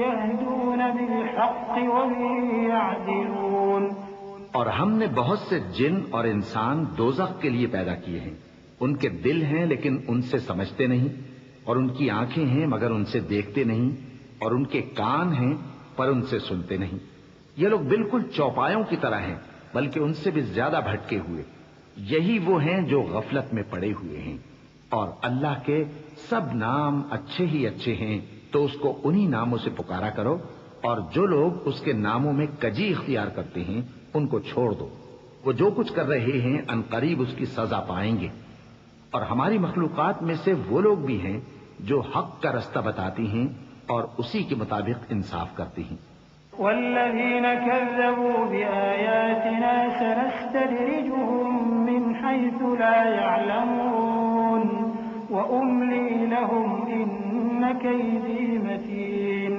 يَهْدُونَ بِالْحَقِّ وَبِهِ يَعْدِلُونَ.
اور ہم نے بہت سے جن اور انسان دوزخ کے لیے پیدا کیے ہیں. ان کے دل ہیں لیکن ان سے سمجھتے نہیں، اور ان کی آنکھیں ہیں مگر ان سے دیکھتے نہیں، اور ان کے کان ہیں پر ان سے سنتے نہیں. یہ لوگ بالکل چوپایوں کی طرح ہیں بلکہ ان سے بھی زیادہ بھٹکے ہوئے. یہی وہ ہیں جو غفلت میں پڑے ہوئے ہیں. اور اللہ کے سب نام اچھے ہی اچھے ہیں، تو اس کو انہی ناموں سے پکارا کرو، اور جو لوگ اس کے ناموں میں کجی اختیار کرتے ہیں ان کو چھوڑ دو، وہ جو کچھ کر رہے ہیں عنقریب اس کی سزا پائیں گے۔ اور ہماری مخلوقات میں سے وہ لوگ بھی ہیں جو حق کا رستہ بتاتی ہیں اور اسی کے مطابق انصاف کرتی ہیں۔
والذين كذبوا بآياتنا سنستدرجهم من حيث لا يعلمون وأملي لهم إن كيدي متين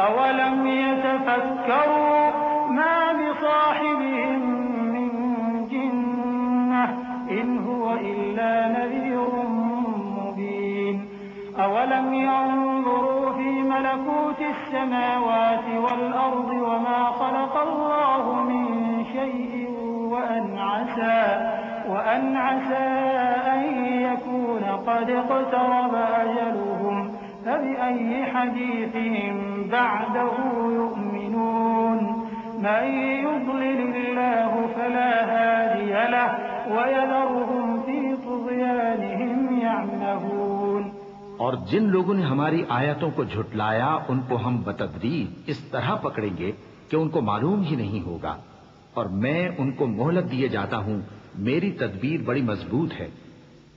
أولم يتفكروا ما بصاحبهم من جنة إن هو إلا نذير مبين أولم ينظروا في ملكوت السماوات والأرض وما خلق الله من شيء وأن عسى أن يكون قد اقترب أجلهم فبأي حديث بعده يؤمنون من يضلل الله فلا هادي له ويذرهم في طغيانهم يعمهون۔
اور جن لوگوں نے ہماری آیتوں کو جھٹلایا ان کو ہم بتدریج اس طرح پکڑیں گے کہ ان کو معلوم ہی نہیں ہوگا، اور میں ان کو مہلت دیے جاتا ہوں، میری تدبیر بڑی مضبوط ہے۔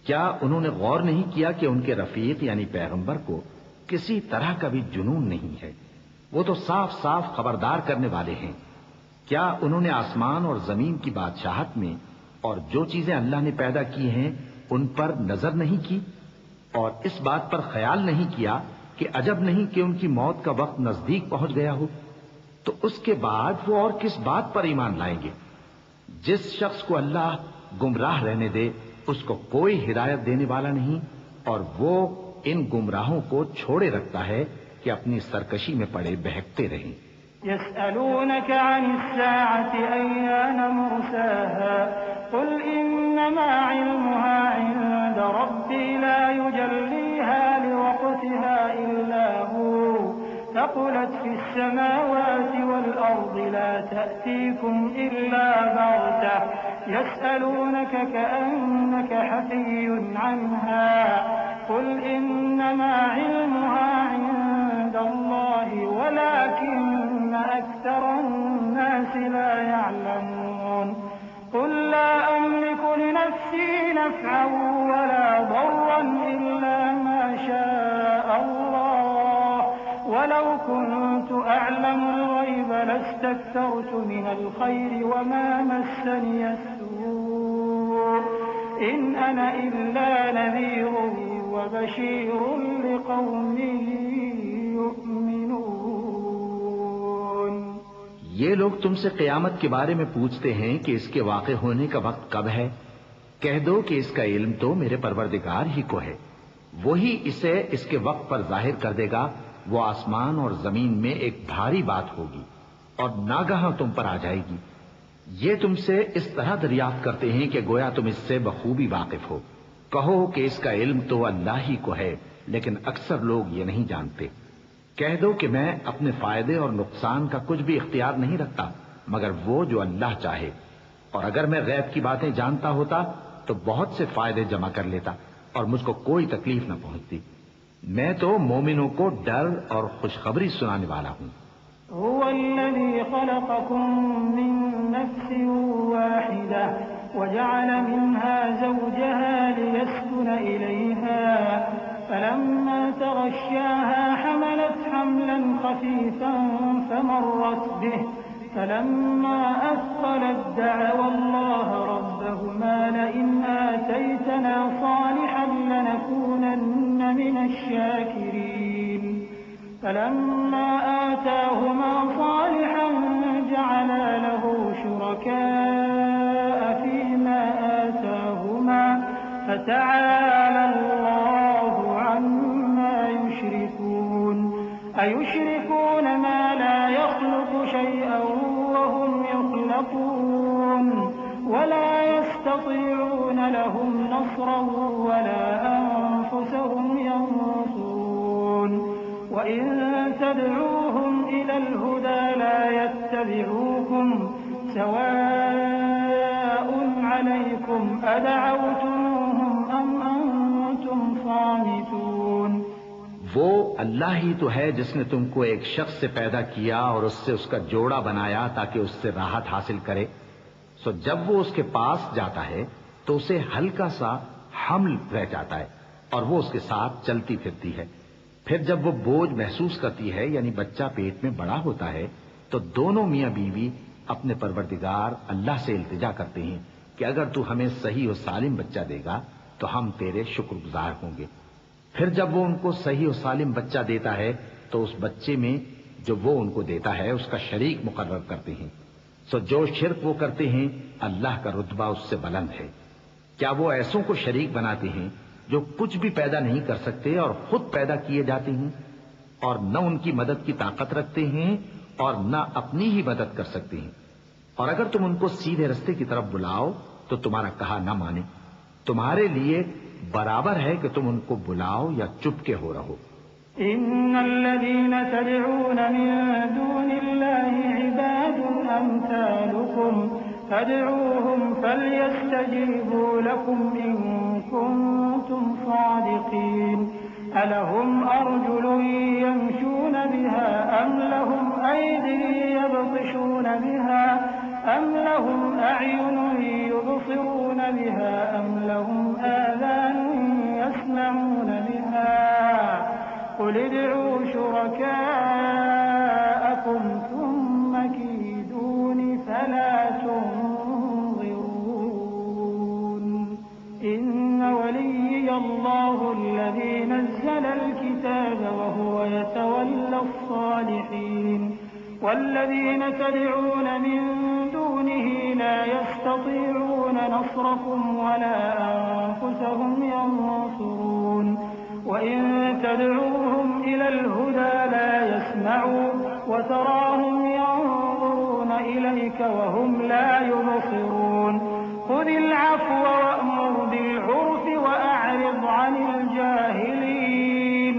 کیا انہوں نے غور نہیں کیا کہ ان کے رفیق یعنی پیغمبر کو کسی طرح کا بھی جنون نہیں ہے؟ وہ تو صاف صاف خبردار کرنے والے ہیں۔ کیا انہوں نے آسمان اور زمین کی بادشاہت میں اور جو چیزیں اللہ نے پیدا کی ہیں ان پر نظر نہیں کی، اور اس بات پر خیال نہیں کیا کہ عجب نہیں کہ ان کی موت کا وقت نزدیک پہنچ گیا ہو؟ تو اس کے بعد وہ اور کس بات پر ایمان لائیں گے؟ جس شخص کو اللہ گمراہ رہنے دے اس کو کوئی ہدایت دینے والا نہیں، اور وہ ان گمراہوں کو چھوڑے رکھتا ہے کہ اپنی سرکشی میں پڑے بہکتے رہیں۔
يسألونك عن الساعة أيان مرساها قل إنما علمها عند ربي لا يجليها لوقتها إلا هو ثقلت في السماوات والأرض لا تأتيكم إلا بغتة يسألونك كأنك حفي عنها قل إنما علمها عند الله ولكن أكثر الناس لا يعلمون قل لا أملك لنفسي نفعا ولا ضرا إلا ما شاء الله ولو كنت أعلم الغيب لاستكثرت من الخير وما مسني السوء إن أنا إلا نذير وبشير لقوم يؤمنون۔
یہ لوگ تم سے قیامت کے بارے میں پوچھتے ہیں کہ اس کے واقع ہونے کا وقت کب ہے؟ کہہ دو کہ اس کا علم تو میرے پروردگار ہی کو ہے، وہی اسے اس کے وقت پر ظاہر کر دے گا۔ وہ آسمان اور زمین میں ایک بھاری بات ہوگی اور ناگہاں تم پر آ جائے گی۔ یہ تم سے اس طرح دریافت کرتے ہیں کہ گویا تم اس سے بخوبی واقف ہو۔ کہو کہ اس کا علم تو اللہ ہی کو ہے، لیکن اکثر لوگ یہ نہیں جانتے۔ کہہ دو کہ میں اپنے فائدے اور نقصان کا کچھ بھی اختیار نہیں رکھتا مگر وہ جو اللہ چاہے، اور اگر میں غیب کی باتیں جانتا ہوتا تو بہت سے فائدے جمع کر لیتا اور مجھ کو کوئی تکلیف نہ پہنچتی۔ میں تو مومنوں کو ڈر اور خوشخبری سنانے والا ہوں۔
هو الذي خلقكم من نفس واحدة وجعل منها زوجها ليسكن إليها فلما تغشاها حملت حملا خفيفا فمرت به فلما أثقلت دعوا الله ربهما لئن آتيتنا صالحا لنكونن من الشاكرين فلما آتاهما صالحا جعلا له شركاء فيما آتاهما فتعالى الله عما يشركون أيشركون ما لا يخلق شيئا وهم يخلقون ولا يستطيعون لهم نصرا ولا أنفسهم ينصرون وإن تدعوهم إلى الهدى لا يتبعوكم سواء عليكم أدعوتموهم أم أنتم
اللہ ہی تو ہے جس نے تم کو ایک شخص سے پیدا کیا اور اس سے اس کا جوڑا بنایا تاکہ اس سے راحت حاصل کرے. سو جب وہ اس کے پاس جاتا ہے تو اسے ہلکا سا حمل رہ جاتا ہے اور وہ اس کے ساتھ چلتی پھرتی ہے. پھر جب وہ بوجھ محسوس کرتی ہے یعنی بچہ پیٹ میں بڑا ہوتا ہے تو دونوں میاں بیوی اپنے پروردگار اللہ سے التجا کرتے ہیں کہ اگر تو ہمیں صحیح و سالم بچہ دے گا تو ہم تیرے شکر گزار ہوں گے. پھر جب وہ ان کو صحیح و سالم بچہ دیتا ہے تو اس بچے میں جو وہ ان کو دیتا ہے اس کا شریک مقرر کرتے ہیں. سو جو شرک وہ کرتے ہیں اللہ کا رتبہ اس سے بلند ہے. کیا وہ ایسوں کو شریک بناتے ہیں جو کچھ بھی پیدا نہیں کر سکتے اور خود پیدا کیے جاتے ہیں اور نہ ان کی مدد کی طاقت رکھتے ہیں اور نہ اپنی ہی مدد کر سکتے ہیں. اور اگر تم ان کو سیدھے رستے کی طرف بلاؤ تو تمہارا کہا نہ مانے. تمہارے لیے برابر ہے کہ تم ان کو بلاؤ یا چپ کے ہو رہو.
ان الذين تدعون من دون الله عباد امثالكم فادعوهم فليستجيبوا لكم ان كنتم صادقين. ألهم أرجل يمشون بها أم لهم أيدي يبطشون بها أم لهم أعين يبصرون بها أم لهم آذان يسمعون بها قل ادعوا شركاءكم ثم كيدون فلا تنظرون. إن وليي الله الذي نزل الكتاب وهو يتولى الصالحين والذين تدعون من دونه لا يستطيعون نصركم ولا أنفسهم ينصرون. وإن تدعوهم إلى الهدى لا يسمعوا وتراهم ينظرون إليك وهم لا يبصرون. خذ العفو وأمر بالعرف وأعرض عن الجاهلين.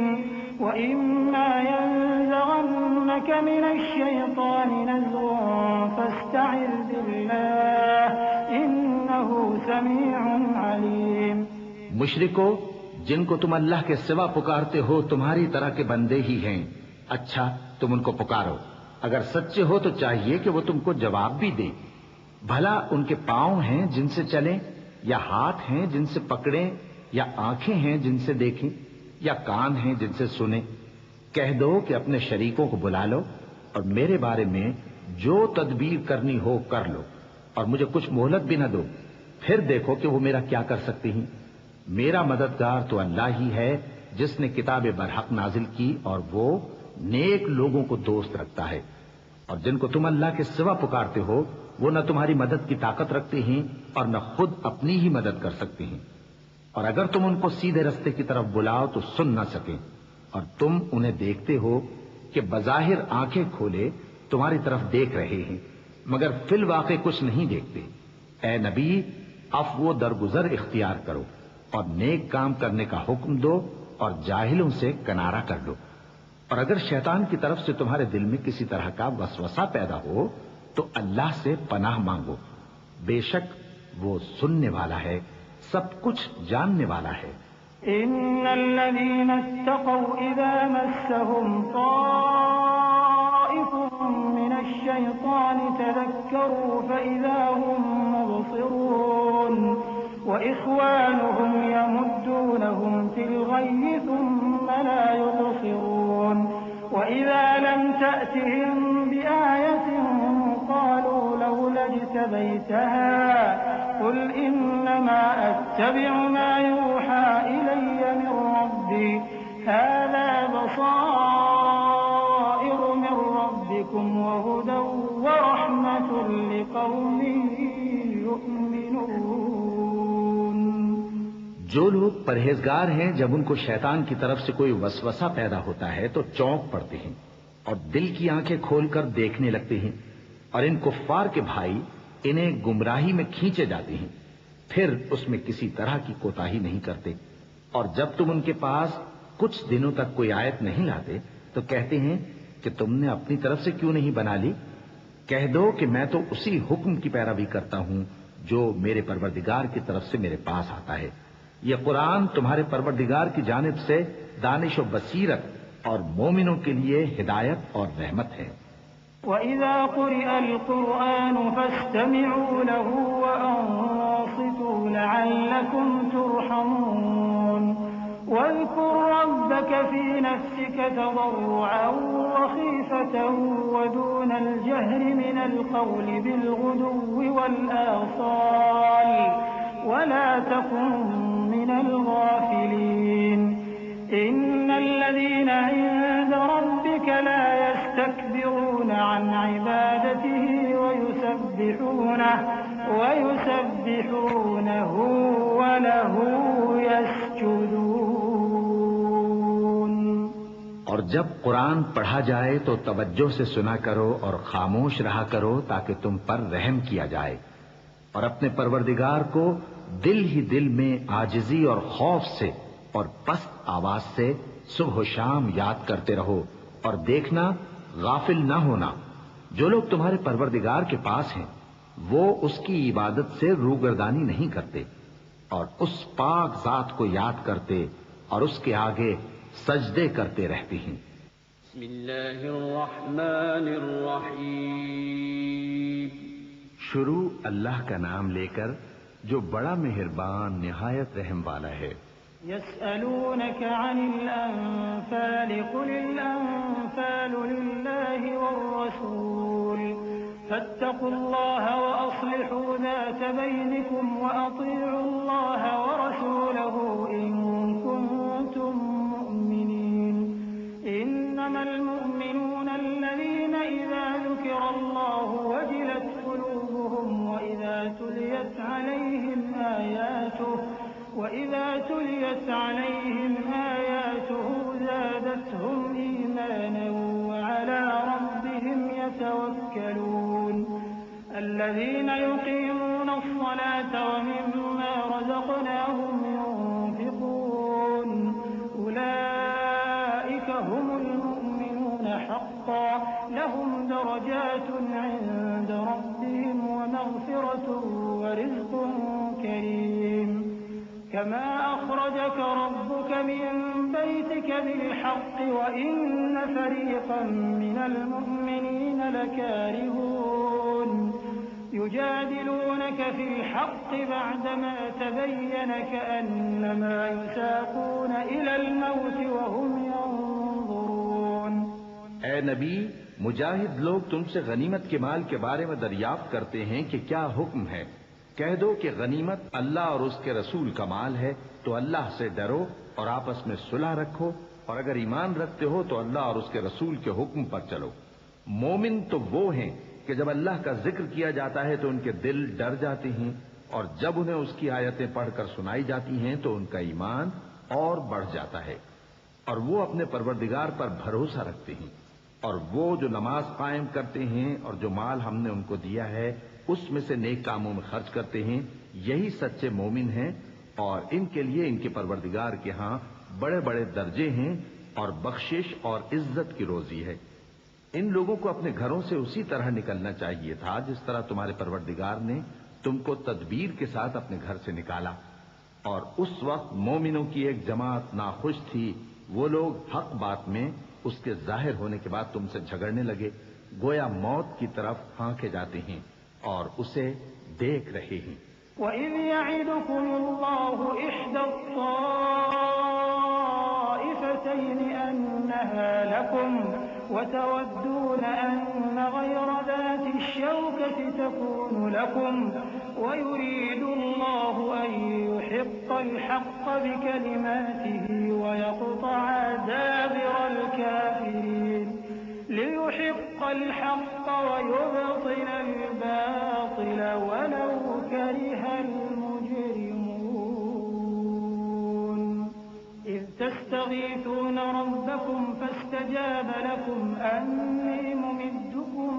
وإما ينزغنك من الشيطان نزغ فاستعذ بالله إنه سميع عليم.
مشرکو جن کو تم اللہ کے سوا پکارتے ہو تمہاری طرح کے بندے ہی ہیں. اچھا تم ان کو پکارو. اگر سچے ہو تو چاہیے کہ وہ تم کو جواب بھی دیں. بھلا ان کے پاؤں ہیں جن سے چلیں یا ہاتھ ہیں جن سے پکڑیں یا آنکھیں ہیں جن سے دیکھیں یا کان ہیں جن سے سنیں. کہہ دو کہ اپنے شریکوں کو بلا لو اور میرے بارے میں جو تدبیر کرنی ہو کر لو اور مجھے کچھ مہلت بھی نہ دو. پھر دیکھو کہ وہ میرا کیا کر سکتے ہیں. میرا مددگار تو اللہ ہی ہے جس نے کتاب برحق نازل کی اور وہ نیک لوگوں کو دوست رکھتا ہے. اور جن کو تم اللہ کے سوا پکارتے ہو وہ نہ تمہاری مدد کی طاقت رکھتے ہیں اور نہ خود اپنی ہی مدد کر سکتے ہیں. اور اگر تم ان کو سیدھے رستے کی طرف بلاؤ تو سن نہ سکیں اور تم انہیں دیکھتے ہو کہ بظاہر آنکھیں کھولے تمہاری طرف دیکھ رہے ہیں مگر فی الواقع کچھ نہیں دیکھتے. اے نبی عفو و درگزر اختیار کرو اور نیک کام کرنے کا حکم دو اور جاہلوں سے کنارہ کر لو. اور اگر شیطان کی طرف سے تمہارے دل میں کسی طرح کا وسوسہ پیدا ہو تو اللہ سے پناہ مانگو. بے شک وہ سننے والا ہے سب کچھ جاننے والا ہے.
ان الذين اتقوا اذا مسهم طائف من الشيطان تذكروا فاذا هم مبصرون واخوانهم يمدونهم في الغي ثم لا يبصرون. واذا لم تأتهم بآية قالوا لولا اجتبيتها قل إنما أتبع ما يوحى إلي من ربي هذا بصائر من ربكم وهدى ورحمة لقوم يؤمنون.
جو لوگ پرہیزگار ہیں جب ان کو شیطان کی طرف سے کوئی وسوسہ پیدا ہوتا ہے تو چونک پڑتے ہیں اور دل کی آنکھیں کھول کر دیکھنے لگتے ہیں اور ان کفار کے بھائی انہیں گمراہی میں کھینچے جاتے ہیں. پھر اس میں کسی طرح کی کوتاہی نہیں کرتے. اور جب تم ان کے پاس کچھ دنوں تک کوئی آیت نہیں لاتے تو کہتے ہیں کہ تم نے اپنی طرف سے کیوں نہیں بنا لی. کہہ دو کہ میں تو اسی حکم کی پیروی کرتا ہوں جو میرے پروردگار کی طرف سے میرے پاس آتا ہے. یہ قرآن تمہارے پروردگار کی جانب سے دانش و بصیرت اور مومنوں کے لیے ہدایت اور رحمت ہے۔
وَإِذَا قُرِئَ الْقُرْآنُ فَاسْتَمِعُوا لَهُ وَأَنصِتُوا لَعَلَّكُمْ تُرْحَمُونَ وَاذْكُر رَّبَّكَ فِي نَفْسِكَ تَضَرُّعًا وَخِيفَةً وَدُونَ الْجَهْرِ مِنَ الْقَوْلِ بِالْغُدُوِّ وَالْآصَالِ وَلَا تَكُن مِّنَ الْغَافِلِينَ إِنَّ الَّذِينَ عِندَ رَبِّكَ لَا يَسْتَكْبِرُونَ عَنْ عِبَادَتِهِ وَيُسَبِّحُونَهُ وَلَهُ يَسْجُدُونَ۔
اور جب قرآن پڑھا جائے تو توجہ سے سنا کرو اور خاموش رہا کرو تاکہ تم پر رحم کیا جائے، اور اپنے پروردگار کو دل ہی دل میں عاجزی اور خوف سے اور پست آواز سے صبح و شام یاد کرتے رہو، اور دیکھنا غافل نہ ہونا۔ جو لوگ تمہارے پروردگار کے پاس ہیں وہ اس کی عبادت سے روگردانی نہیں کرتے، اور اس پاک ذات کو یاد کرتے اور اس کے آگے سجدے کرتے رہتے ہیں۔
بسم اللہ الرحمن الرحیم۔
شروع اللہ کا نام لے کر جو بڑا مہربان نہایت رحم والا ہے۔
يسألونك عن الأنفال قل الأنفال لله والرسول فاتقوا الله وأصلحوا ذات بينكم وأطيعوا الله ورسوله إن كنتم مؤمنين إنما المؤمنون الذين إذا ذكر الله وجلت قلوبهم وإذا تليت عليهم آياته زادتهم إيمانا وعلى ربهم يتوكلون الذين يقيمون الصلاة ومما رزقناهم ينفقون أولئك هم المؤمنون حقا لهم درجات عند ربهم ومغفرة ورزق كريم كما أخرجك ربك من بيتك بالحق وإن فريقا من المؤمنين لكارهون يجادلونك في الحق بعدما تبين كأنما يساقون إلى الموت وهم ينظرون۔
اے نبی، مجاہد لوگ تم سے غنیمت کے مال کے بارے میں دریافت کرتے ہیں کہ کیا حکم ہے۔ کہہ دو کہ غنیمت اللہ اور اس کے رسول کا مال ہے، تو اللہ سے ڈرو اور آپس میں صلح رکھو، اور اگر ایمان رکھتے ہو تو اللہ اور اس کے رسول کے حکم پر چلو۔ مومن تو وہ ہیں کہ جب اللہ کا ذکر کیا جاتا ہے تو ان کے دل ڈر جاتے ہیں، اور جب انہیں اس کی آیتیں پڑھ کر سنائی جاتی ہیں تو ان کا ایمان اور بڑھ جاتا ہے، اور وہ اپنے پروردگار پر بھروسہ رکھتے ہیں، اور وہ جو نماز قائم کرتے ہیں اور جو مال ہم نے ان کو دیا ہے اس میں سے نیک کاموں میں خرچ کرتے ہیں، یہی سچے مومن ہیں، اور ان کے لیے ان کے پروردگار کے ہاں بڑے بڑے درجے ہیں اور بخشش اور عزت کی روزی ہے۔ ان لوگوں کو اپنے گھروں سے اسی طرح نکلنا چاہیے تھا جس طرح تمہارے پروردگار نے تم کو تدبیر کے ساتھ اپنے گھر سے نکالا، اور اس وقت مومنوں کی ایک جماعت ناخوش تھی، وہ لوگ حق بات میں اس کے ظاہر ہونے کے بعد تم سے جھگڑنے لگے، گویا موت کی طرف ہانکے جاتے ہیں اور اسے دیکھ رہے ہیں۔
وَإِذْ يَعِدُكُمُ اللَّهُ إِحْدَى الطَّائِفَتَيْنِ أَنَّهَا لَكُمْ وَتَوَدُّونَ أَنَّ غَيْرَ ذَاتِ الشَّوْكَةِ تَكُونُ لَكُمْ وَيُرِيدُ اللَّهُ أَن يُحِقَّ الْحَقَّ بِكَلِمَاتِهِ وَيَقْطَعَ دَابِرَ الْكَافِرِينَ لِيُحِقَّ الْحَقَّ وَيُبْطِلَ الْبَاطِلَ وَلَوْ كَرِهَ الْمُجْرِمُونَ إِذْ تَسْتَغِيثُونَ رَبَّكُمْ فَاسْتَجَابَ لَكُمْ أَنِّي مُمِدُّكُمْ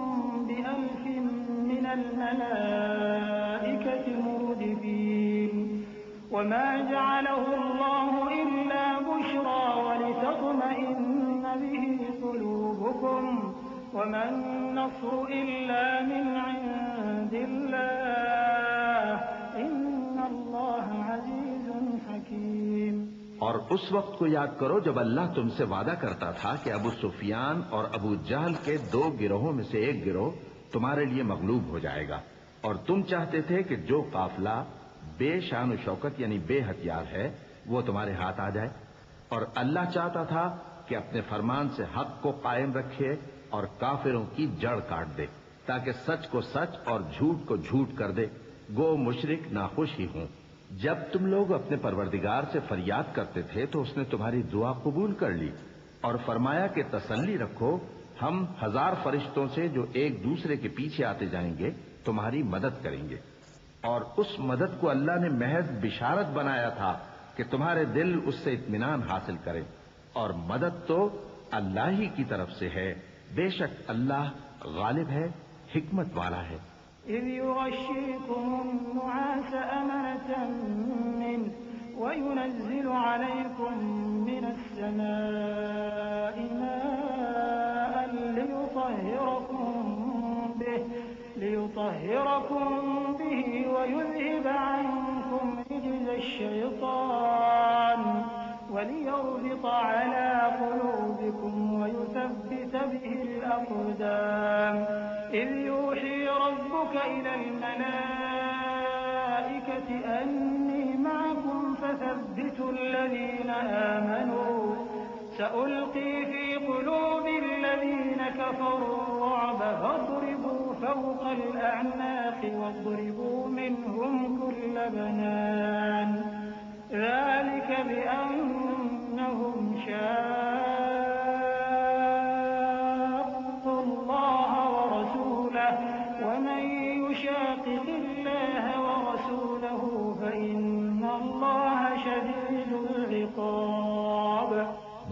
بِأَلْفٍ مِّنَ الْمَلَائِكَةِ مُرْدِفِينَ وَمَا جَعَلَهُ اللَّهُ إِلَّا بُشْرَى وَلِتَطْمَئِنَّ بِهِ قُلُوبُكُمْ وَمَا النَّصْرُ إِلَّا مِنْ عِندِ اللَّهِ إِنَّ اللَّهَ عَزِيزٌ حَكِيمٌ۔
اور اس وقت کو یاد کرو جب اللہ تم سے وعدہ کرتا تھا کہ ابو سفیان اور ابو جہل کے 2 گروہوں میں سے ایک گروہ تمہارے لیے مغلوب ہو جائے گا، اور تم چاہتے تھے کہ جو قافلہ بے شان و شوکت یعنی بے ہتھیار ہے وہ تمہارے ہاتھ آ جائے، اور اللہ چاہتا تھا کہ اپنے فرمان سے حق کو قائم رکھے اور کافروں کی جڑ کاٹ دے، تاکہ سچ کو سچ اور جھوٹ کو جھوٹ کر دے، گو مشرک ناخوش ہی ہوں۔ جب تم لوگ اپنے پروردگار سے فریاد کرتے تھے تو اس نے تمہاری دعا قبول کر لی اور فرمایا کہ تسلی رکھو، ہم 1000 فرشتوں سے جو ایک دوسرے کے پیچھے آتے جائیں گے تمہاری مدد کریں گے، اور اس مدد کو اللہ نے محض بشارت بنایا تھا کہ تمہارے دل اس سے اطمینان حاصل کریں، اور مدد تو اللہ ہی کی طرف سے ہے، بے شک اللہ غالب ہے، حکمت والا ہے۔
إذ يغشيكم النعاس أمنة منه وينزل عليكم من السماء ماء ليطهركم به ويذهب عنكم رجز الشيطان وليربط على قلوبكم ويثبت به الأقدام إذ يوحي ربك إلى الملائكة أني معكم فثبتوا الذين آمنوا سألقي في قلوب الذين كفروا الرعب فاضربوا فوق الأعناق واضربوا منهم كل بنان ذلك بأنهم شاقوا الله ورسوله ومن يشاقق الله ورسوله فإن الله شديد العقاب۔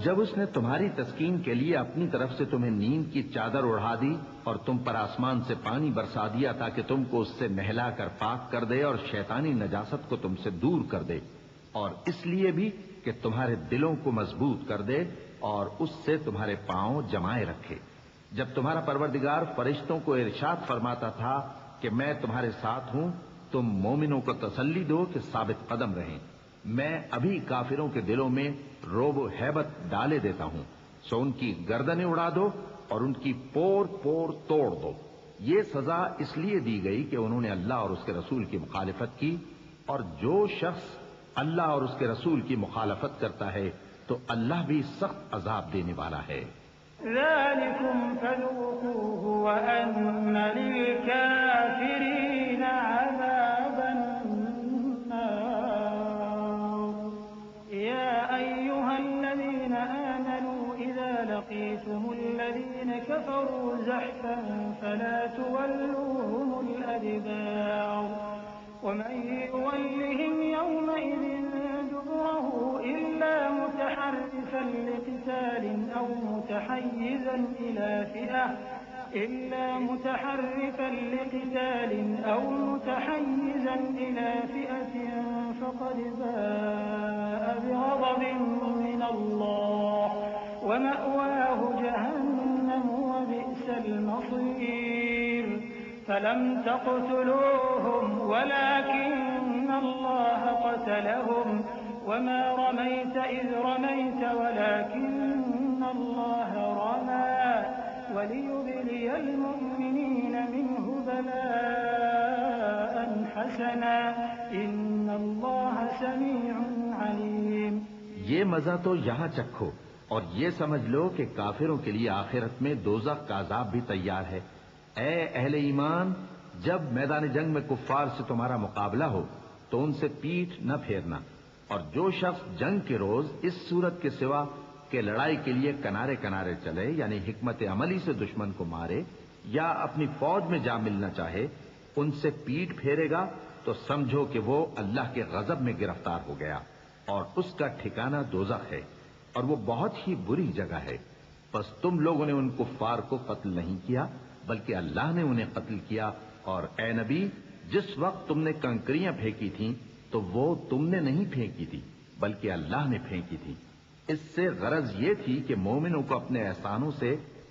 جب اس نے تمہاری تسکین کے لیے اپنی طرف سے تمہیں نیند کی چادر اڑا دی اور تم پر آسمان سے پانی برسا دیا تاکہ تم کو اس سے نہلا کر پاک کر دے اور شیطانی نجاست کو تم سے دور کر دے، اور اس لیے بھی کہ تمہارے دلوں کو مضبوط کر دے اور اس سے تمہارے پاؤں جمائے رکھے، جب تمہارا پروردگار فرشتوں کو ارشاد فرماتا تھا کہ میں تمہارے ساتھ ہوں، تم مومنوں کو تسلی دو کہ ثابت قدم رہیں، میں ابھی کافروں کے دلوں میں روب و ہیبت ڈالے دیتا ہوں، سو ان کی گردنیں اڑا دو اور ان کی پور پور توڑ دو۔ یہ سزا اس لیے دی گئی کہ انہوں نے اللہ اور اس کے رسول کی مخالفت کی، اور جو شخص اللہ اور اس کے رسول کی مخالفت کرتا ہے تو اللہ بھی سخت عذاب دینے والا ہے۔
ذلكم فذوقوه وأن للكافرين عذاب النار۔ يا أيها الذين آمنوا إذا لقيتم الذين كفروا زحفا فلا تولوهم الأدبار ومن يولهم يومئذ دبره إلا متحرفا لقتال أو متحيزا إلى فئة فقد باء بغضب من الله ومأواه جهنم وبئس المصير۔ فلم تقتلوهم ولكن الله قتلهم وما رميت إذ رميت ولكن الله رمى وليبلي المؤمنين منه بلاء حسنا إن الله سميع عليم۔
یہ مزہ تو یہاں چکھو اور یہ سمجھ لو کہ کافروں کے لیے آخرت میں دوزخ کا عذاب بھی تیار ہے۔ اے اہل ایمان، جب میدان جنگ میں کفار سے تمہارا مقابلہ ہو تو ان سے پیٹھ نہ پھیرنا، اور جو شخص جنگ کے روز اس صورت کے سوا کہ لڑائی کے لیے کنارے کنارے چلے یعنی حکمت عملی سے دشمن کو مارے یا اپنی فوج میں جا ملنا چاہے، ان سے پیٹھ پھیرے گا تو سمجھو کہ وہ اللہ کے غضب میں گرفتار ہو گیا، اور اس کا ٹھکانہ دوزخ ہے، اور وہ بہت ہی بری جگہ ہے۔ پس تم لوگوں نے ان کفار کو قتل نہیں کیا بلکہ اللہ نے انہیں قتل کیا، اور اے نبی، جس وقت تم نے کنکریاں پھینکی تھیں تو وہ تم نے نہیں پھینکی تھی بلکہ اللہ نے پھینکی تھی۔ اس سے غرض یہ تھی کہ مومنوں کو اپنے احسانوں سے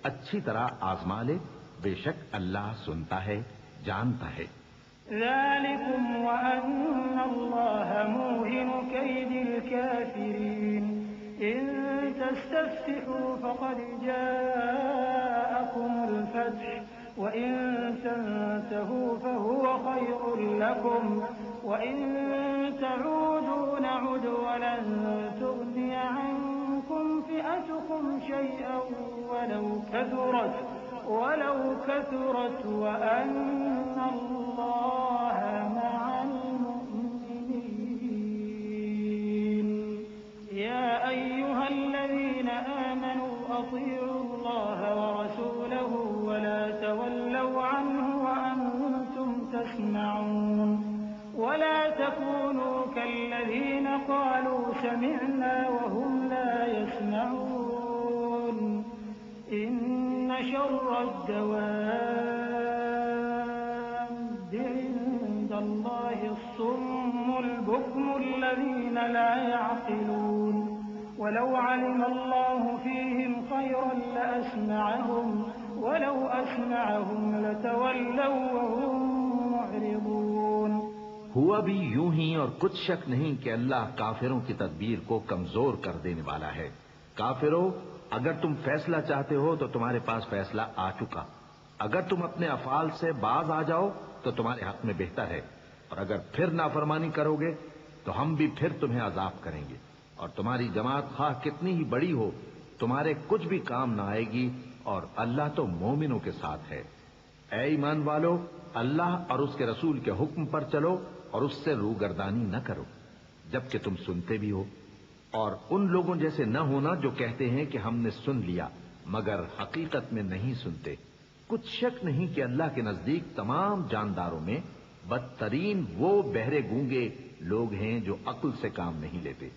اچھی طرح آزما لے، بے شک اللہ سنتا ہے، جانتا ہے۔
ذلكم وأن الله موهن كيد الكافرين إن تستفتحوا فقد جاءكم الفتح وإن تنتهوا فهو خير لكم وإن تعودوا نعد ولن تغني عنكم فئتكم شيئا ولو كثرت وأن الله مع المؤمنين يا أيها الذين آمنوا أطيعوا الله ورسوله ولا تولوا عنه وأنتم تسمعون ولا تكونوا كالذين قالوا سمعنا وهم لا يسمعون إن شر الدواب عند الله الصم البكم الذين لا يعقلون ولو علم الله فيهم خيرا لأسمعهم ولو أسمعهم لتولوا وهم معرضون.
ہوا بھی یوں ہی اور کچھ شک نہیں کہ اللہ کافروں کی تدبیر کو کمزور کر دینے والا ہے. کافروں، اگر تم فیصلہ چاہتے ہو تو تمہارے پاس فیصلہ آ چکا. اگر تم اپنے افعال سے باز آ جاؤ تو تمہارے حق میں بہتر ہے، اور اگر پھر نافرمانی کرو گے تو ہم بھی پھر تمہیں عذاب کریں گے. اور تمہاری جماعت خواہ کتنی ہی بڑی ہو تمہارے کچھ بھی کام نہ آئے گی، اور اللہ تو مومنوں کے ساتھ ہے. اے ایمان والو، اللہ اور اس کے رسول کے حکم پر چلو اور اس سے روگردانی نہ کرو جبکہ تم سنتے بھی ہو، اور ان لوگوں جیسے نہ ہونا جو کہتے ہیں کہ ہم نے سن لیا مگر حقیقت میں نہیں سنتے. کچھ شک نہیں کہ اللہ کے نزدیک تمام جانداروں میں بدترین وہ بہرے گونگے لوگ ہیں جو عقل سے کام نہیں لیتے.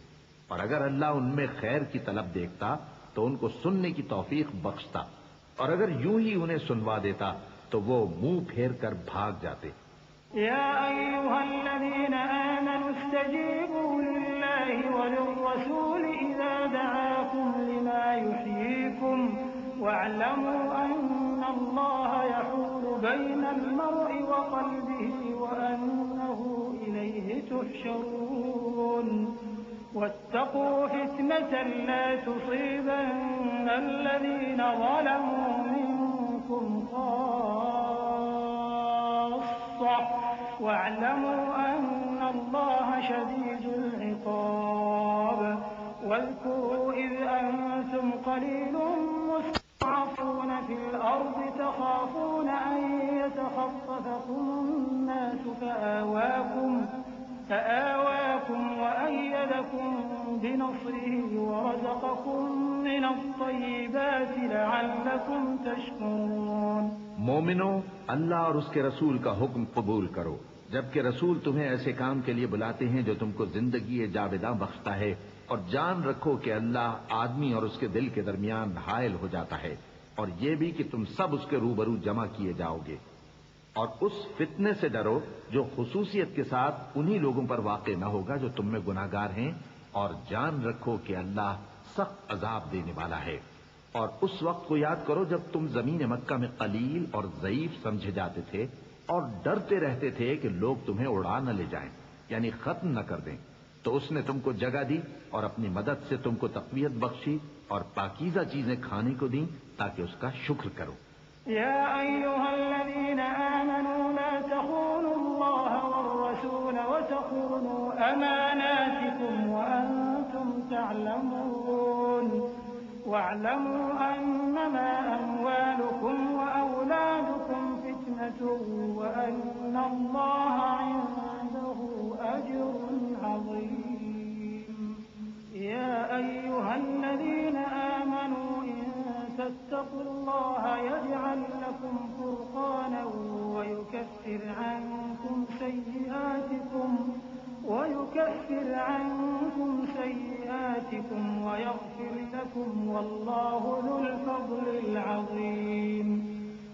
اور اگر اللہ ان میں خیر کی طلب دیکھتا تو ان کو سننے کی توفیق بخشتا، اور اگر یوں ہی انہیں سنوا دیتا تو وہ منہ پھیر کر بھاگ جاتے.
يا أيها الذين آمنوا استجيبوا لله وللرسول إذا دعاكم لما يحييكم واعلموا أن الله يحول بين المرء وقلبه وأنه إليه تحشرون. واتقوا فتنة لا تصيبن الذين ظلموا منكم خاصة واعلموا أن الله شديد العقاب. واذكروا إذ أنتم قليل مستضعفون في الأرض تخافون أن يتخطفكم الناس فآواكم وأيدكم بنصره ورزقكم من الطيبات لعلكم تشكرون.
مومنو، اللہ اور اس کے رسول کا حکم قبول کرو جبکہ رسول تمہیں ایسے کام کے لیے بلاتے ہیں جو تم کو زندگی جاوداں بخشتا ہے، اور جان رکھو کہ اللہ آدمی اور اس کے دل کے درمیان حائل ہو جاتا ہے، اور یہ بھی کہ تم سب اس کے روبرو جمع کیے جاؤ گے. اور اس فتنے سے ڈرو جو خصوصیت کے ساتھ انہی لوگوں پر واقع نہ ہوگا جو تم میں گناہگار ہیں، اور جان رکھو کہ اللہ سخت عذاب دینے والا ہے. اور اس وقت کو یاد کرو جب تم زمین مکہ میں قلیل اور ضعیف سمجھے جاتے تھے اور ڈرتے رہتے تھے کہ لوگ تمہیں اڑا نہ لے جائیں، یعنی ختم نہ کر دیں. تو اس نے تم کو جگہ دی اور اپنی مدد سے تم کو تقویت بخشی اور پاکیزہ چیزیں کھانے کو دیں تاکہ اس کا شکر کرو.
يا أيها الذين آمنوا لا تخونوا الله والرسول وتخونوا أماناتكم وأنتم تعلمون. واعلموا أنما أموالكم وأولادكم فتنة وأن الله عنده أجر عظيم. يا أيها الذين آمنوا إن تتقوا الله يجعل لكم فرقانا ويكفر عنكم سيئاتكم ويغفر لكم والله ذو الفضل العظيم.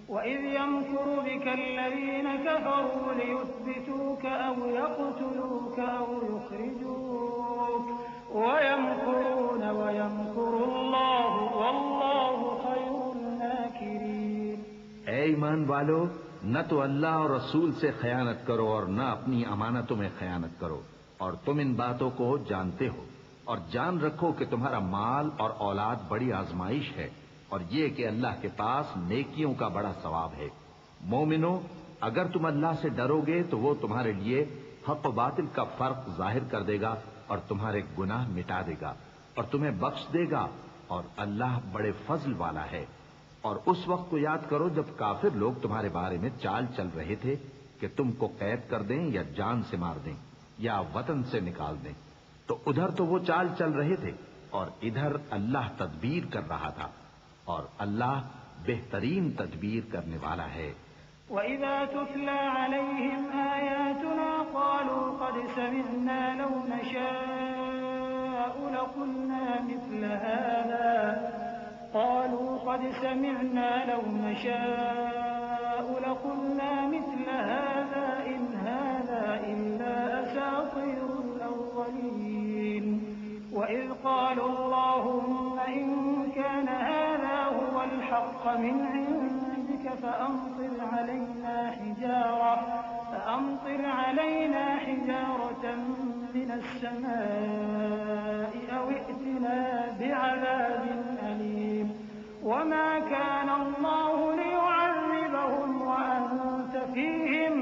وإذ يمكر بك الذين كفروا ليثبتوك أو يقتلوك أو يخرجوك ويمكرون ويمكر الله والله خير الماكرين.
اے ایمان والو، نہ تو اللہ اور رسول سے خیانت کرو اور نہ اپنی امانتوں میں خیانت کرو، اور تم ان باتوں کو جانتے ہو، اور جان رکھو کہ تمہارا مال اور اولاد بڑی آزمائش ہے، اور یہ کہ اللہ کے پاس نیکیوں کا بڑا ثواب ہے۔ مومنو، اگر تم اللہ سے ڈرو گے تو وہ تمہارے لیے حق و باطل کا فرق ظاہر کر دے گا اور تمہارے گناہ مٹا دے گا اور تمہیں بخش دے گا، اور اللہ بڑے فضل والا ہے۔ اور اس وقت کو یاد کرو جب کافر لوگ تمہارے بارے میں چال چل رہے تھے کہ تم کو قید کر دیں یا جان سے مار دیں یا وطن سے نکال دیں، تو ادھر تو وہ چال چل رہے تھے اور ادھر اللہ تدبیر کر رہا تھا، اور اللہ بہترین تدبیر کرنے والا ہے۔
وَإِذَا تُتْلَى عَلَيْهِمْ آيَاتُنَا قَالُوا قَدْ سَمِعْنَا لَوْ نَشَاءُ لَقُلْنَا مِثْلَ هَذَا إِنْ هَذَا إِلَّا أَسَاطِيرُ الْأَوَّلِينَ وَإِذْ قَالُوا اللَّهُمَّ إِن كَانَ هَذَا هُوَ الْحَقَّ مِنْ عِندِكَ فَأَمْطِرْ عَلَيْنَا حِجَارَةً مِّنَ السَّمَاءِ أَوْ ائْتِنَا بِعَذَابٍ أَلِيمٍ وَمَا كَانَ اللَّهُ لِيُعَذِّبَهُمْ وَأَنتَ فِيهِمْ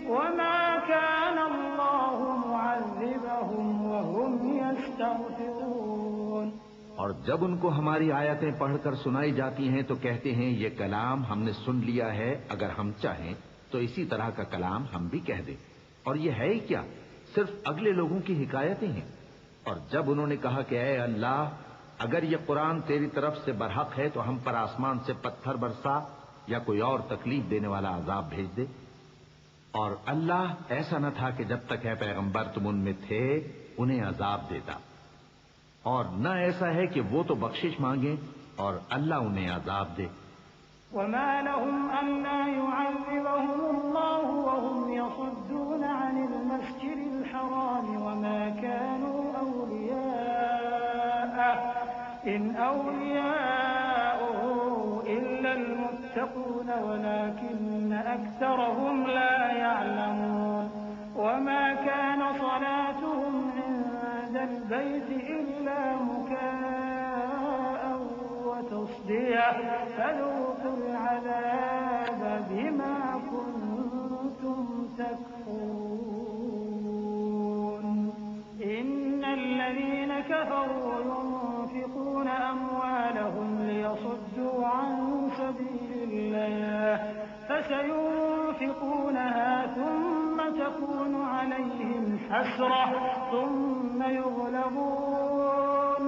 وَمَا كَانَ اللَّهُ مُعَذِّبَهُمْ وَهُمْ يَسْتَغْفِرُونَ۔
اور جب ان کو ہماری آیتیں پڑھ کر سنائی جاتی ہیں تو کہتے ہیں یہ کلام ہم نے سن لیا ہے، اگر ہم چاہیں تو اسی طرح کا کلام ہم بھی کہہ دیں، اور یہ ہے ہی کیا، صرف اگلے لوگوں کی حکایتیں ہیں۔ اور جب انہوں نے کہا کہ اے اللہ، اگر یہ قرآن تیری طرف سے برحق ہے تو ہم پر آسمان سے پتھر برسا یا کوئی اور تکلیف دینے والا عذاب بھیج دے، اور اللہ ایسا نہ تھا کہ جب تک اے پیغمبر تم ان میں تھے انہیں عذاب دیتا، اور نہ ایسا ہے کہ وہ تو بخشش مانگیں اور اللہ انہیں عذاب دے۔
وما لهم ألا يعذبهم الله وهم يصدون عن المسجد الحرام وما كانوا أولياءه إن أولياؤه إلا المتقون ولكن أكثرهم لا يعلمون وما كان صلاتهم عند البيت إلا مكاء وتصدية فذوقوا العذاب بما كنتم تكفرون إن الذين كفروا ينفقون أموالهم ليصدوا عن سبيل الله فسينفقونها ثم تكون عليهم حسرة ثم يغلبون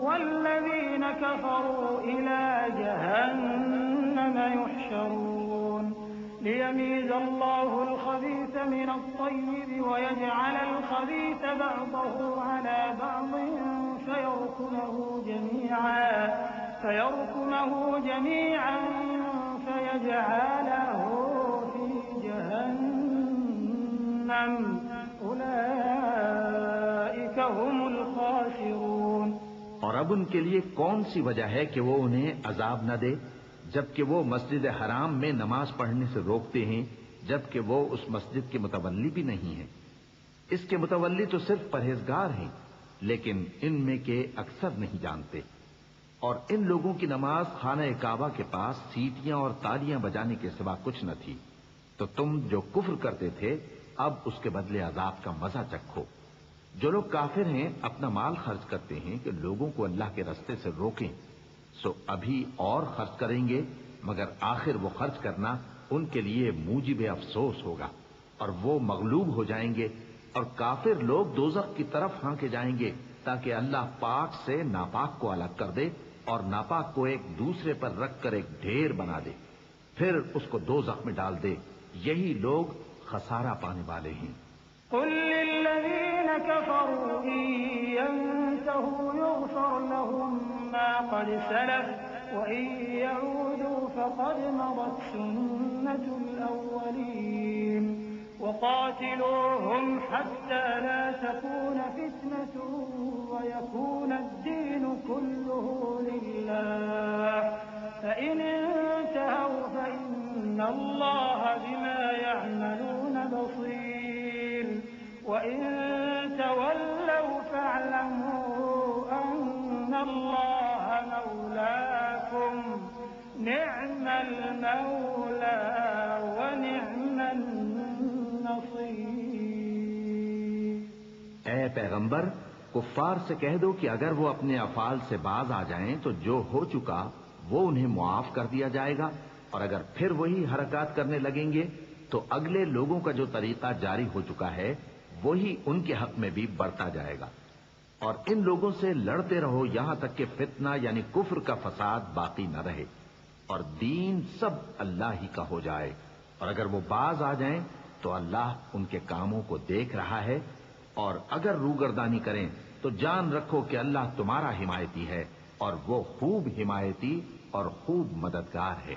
والذين كفروا إلى جهنم يحشرون ليميز الله الخبيث من الطيب ويجعل الخبيث بعضه على بعض فيركمه جميعا فيجعله في جهنم أولئك هم الخاسرون۔
اور اب ان کے لیے کون سی وجہ ہے کہ وہ انہیں عذاب نہ دے، جبکہ وہ مسجد حرام میں نماز پڑھنے سے روکتے ہیں، جبکہ وہ اس مسجد کے متولی بھی نہیں ہیں۔ اس کے متولی تو صرف پرہیزگار ہیں، لیکن ان میں کے اکثر نہیں جانتے۔ اور ان لوگوں کی نماز خانہ کعبہ کے پاس سیٹیاں اور تالیاں بجانے کے سوا کچھ نہ تھی، تو تم جو کفر کرتے تھے اب اس کے بدلے عذاب کا مزہ چکھو۔ جو لوگ کافر ہیں اپنا مال خرچ کرتے ہیں کہ لوگوں کو اللہ کے رستے سے روکیں، سو ابھی اور خرچ کریں گے، مگر آخر وہ خرچ کرنا ان کے لیے موجب افسوس ہوگا اور وہ مغلوب ہو جائیں گے، اور کافر لوگ دوزخ کی طرف ہانکے جائیں گے تاکہ اللہ پاک سے ناپاک کو الگ کر دے اور ناپاک کو ایک دوسرے پر رکھ کر ایک ڈھیر بنا دے، پھر اس کو دوزخ میں ڈال دے۔ یہی لوگ خسارہ پانے والے ہیں۔
قل للذين كفروا إن ينتهوا يغفر لهم ما قد سلف وإن يعودوا فقد مضت سنة الأولين وقاتلوهم حتى لا تكون فتنة ويكون الدين كله لله فإن انتهوا فإن الله بما
پیغمبر کفار سے کہہ دو کہ اگر وہ اپنے افعال سے باز آ جائیں تو جو ہو چکا وہ انہیں معاف کر دیا جائے گا، اور اگر پھر وہی حرکات کرنے لگیں گے تو اگلے لوگوں کا جو طریقہ جاری ہو چکا ہے وہی ان کے حق میں بھی بڑھتا جائے گا۔ اور ان لوگوں سے لڑتے رہو یہاں تک کہ فتنہ یعنی کفر کا فساد باقی نہ رہے اور دین سب اللہ ہی کا ہو جائے، اور اگر وہ باز آ جائیں تو اللہ ان کے کاموں کو دیکھ رہا ہے، اور اگر روگردانی کریں تو جان رکھو کہ اللہ تمہارا حمایتی ہے اور وہ خوب حمایتی اور خوب مددگار ہے۔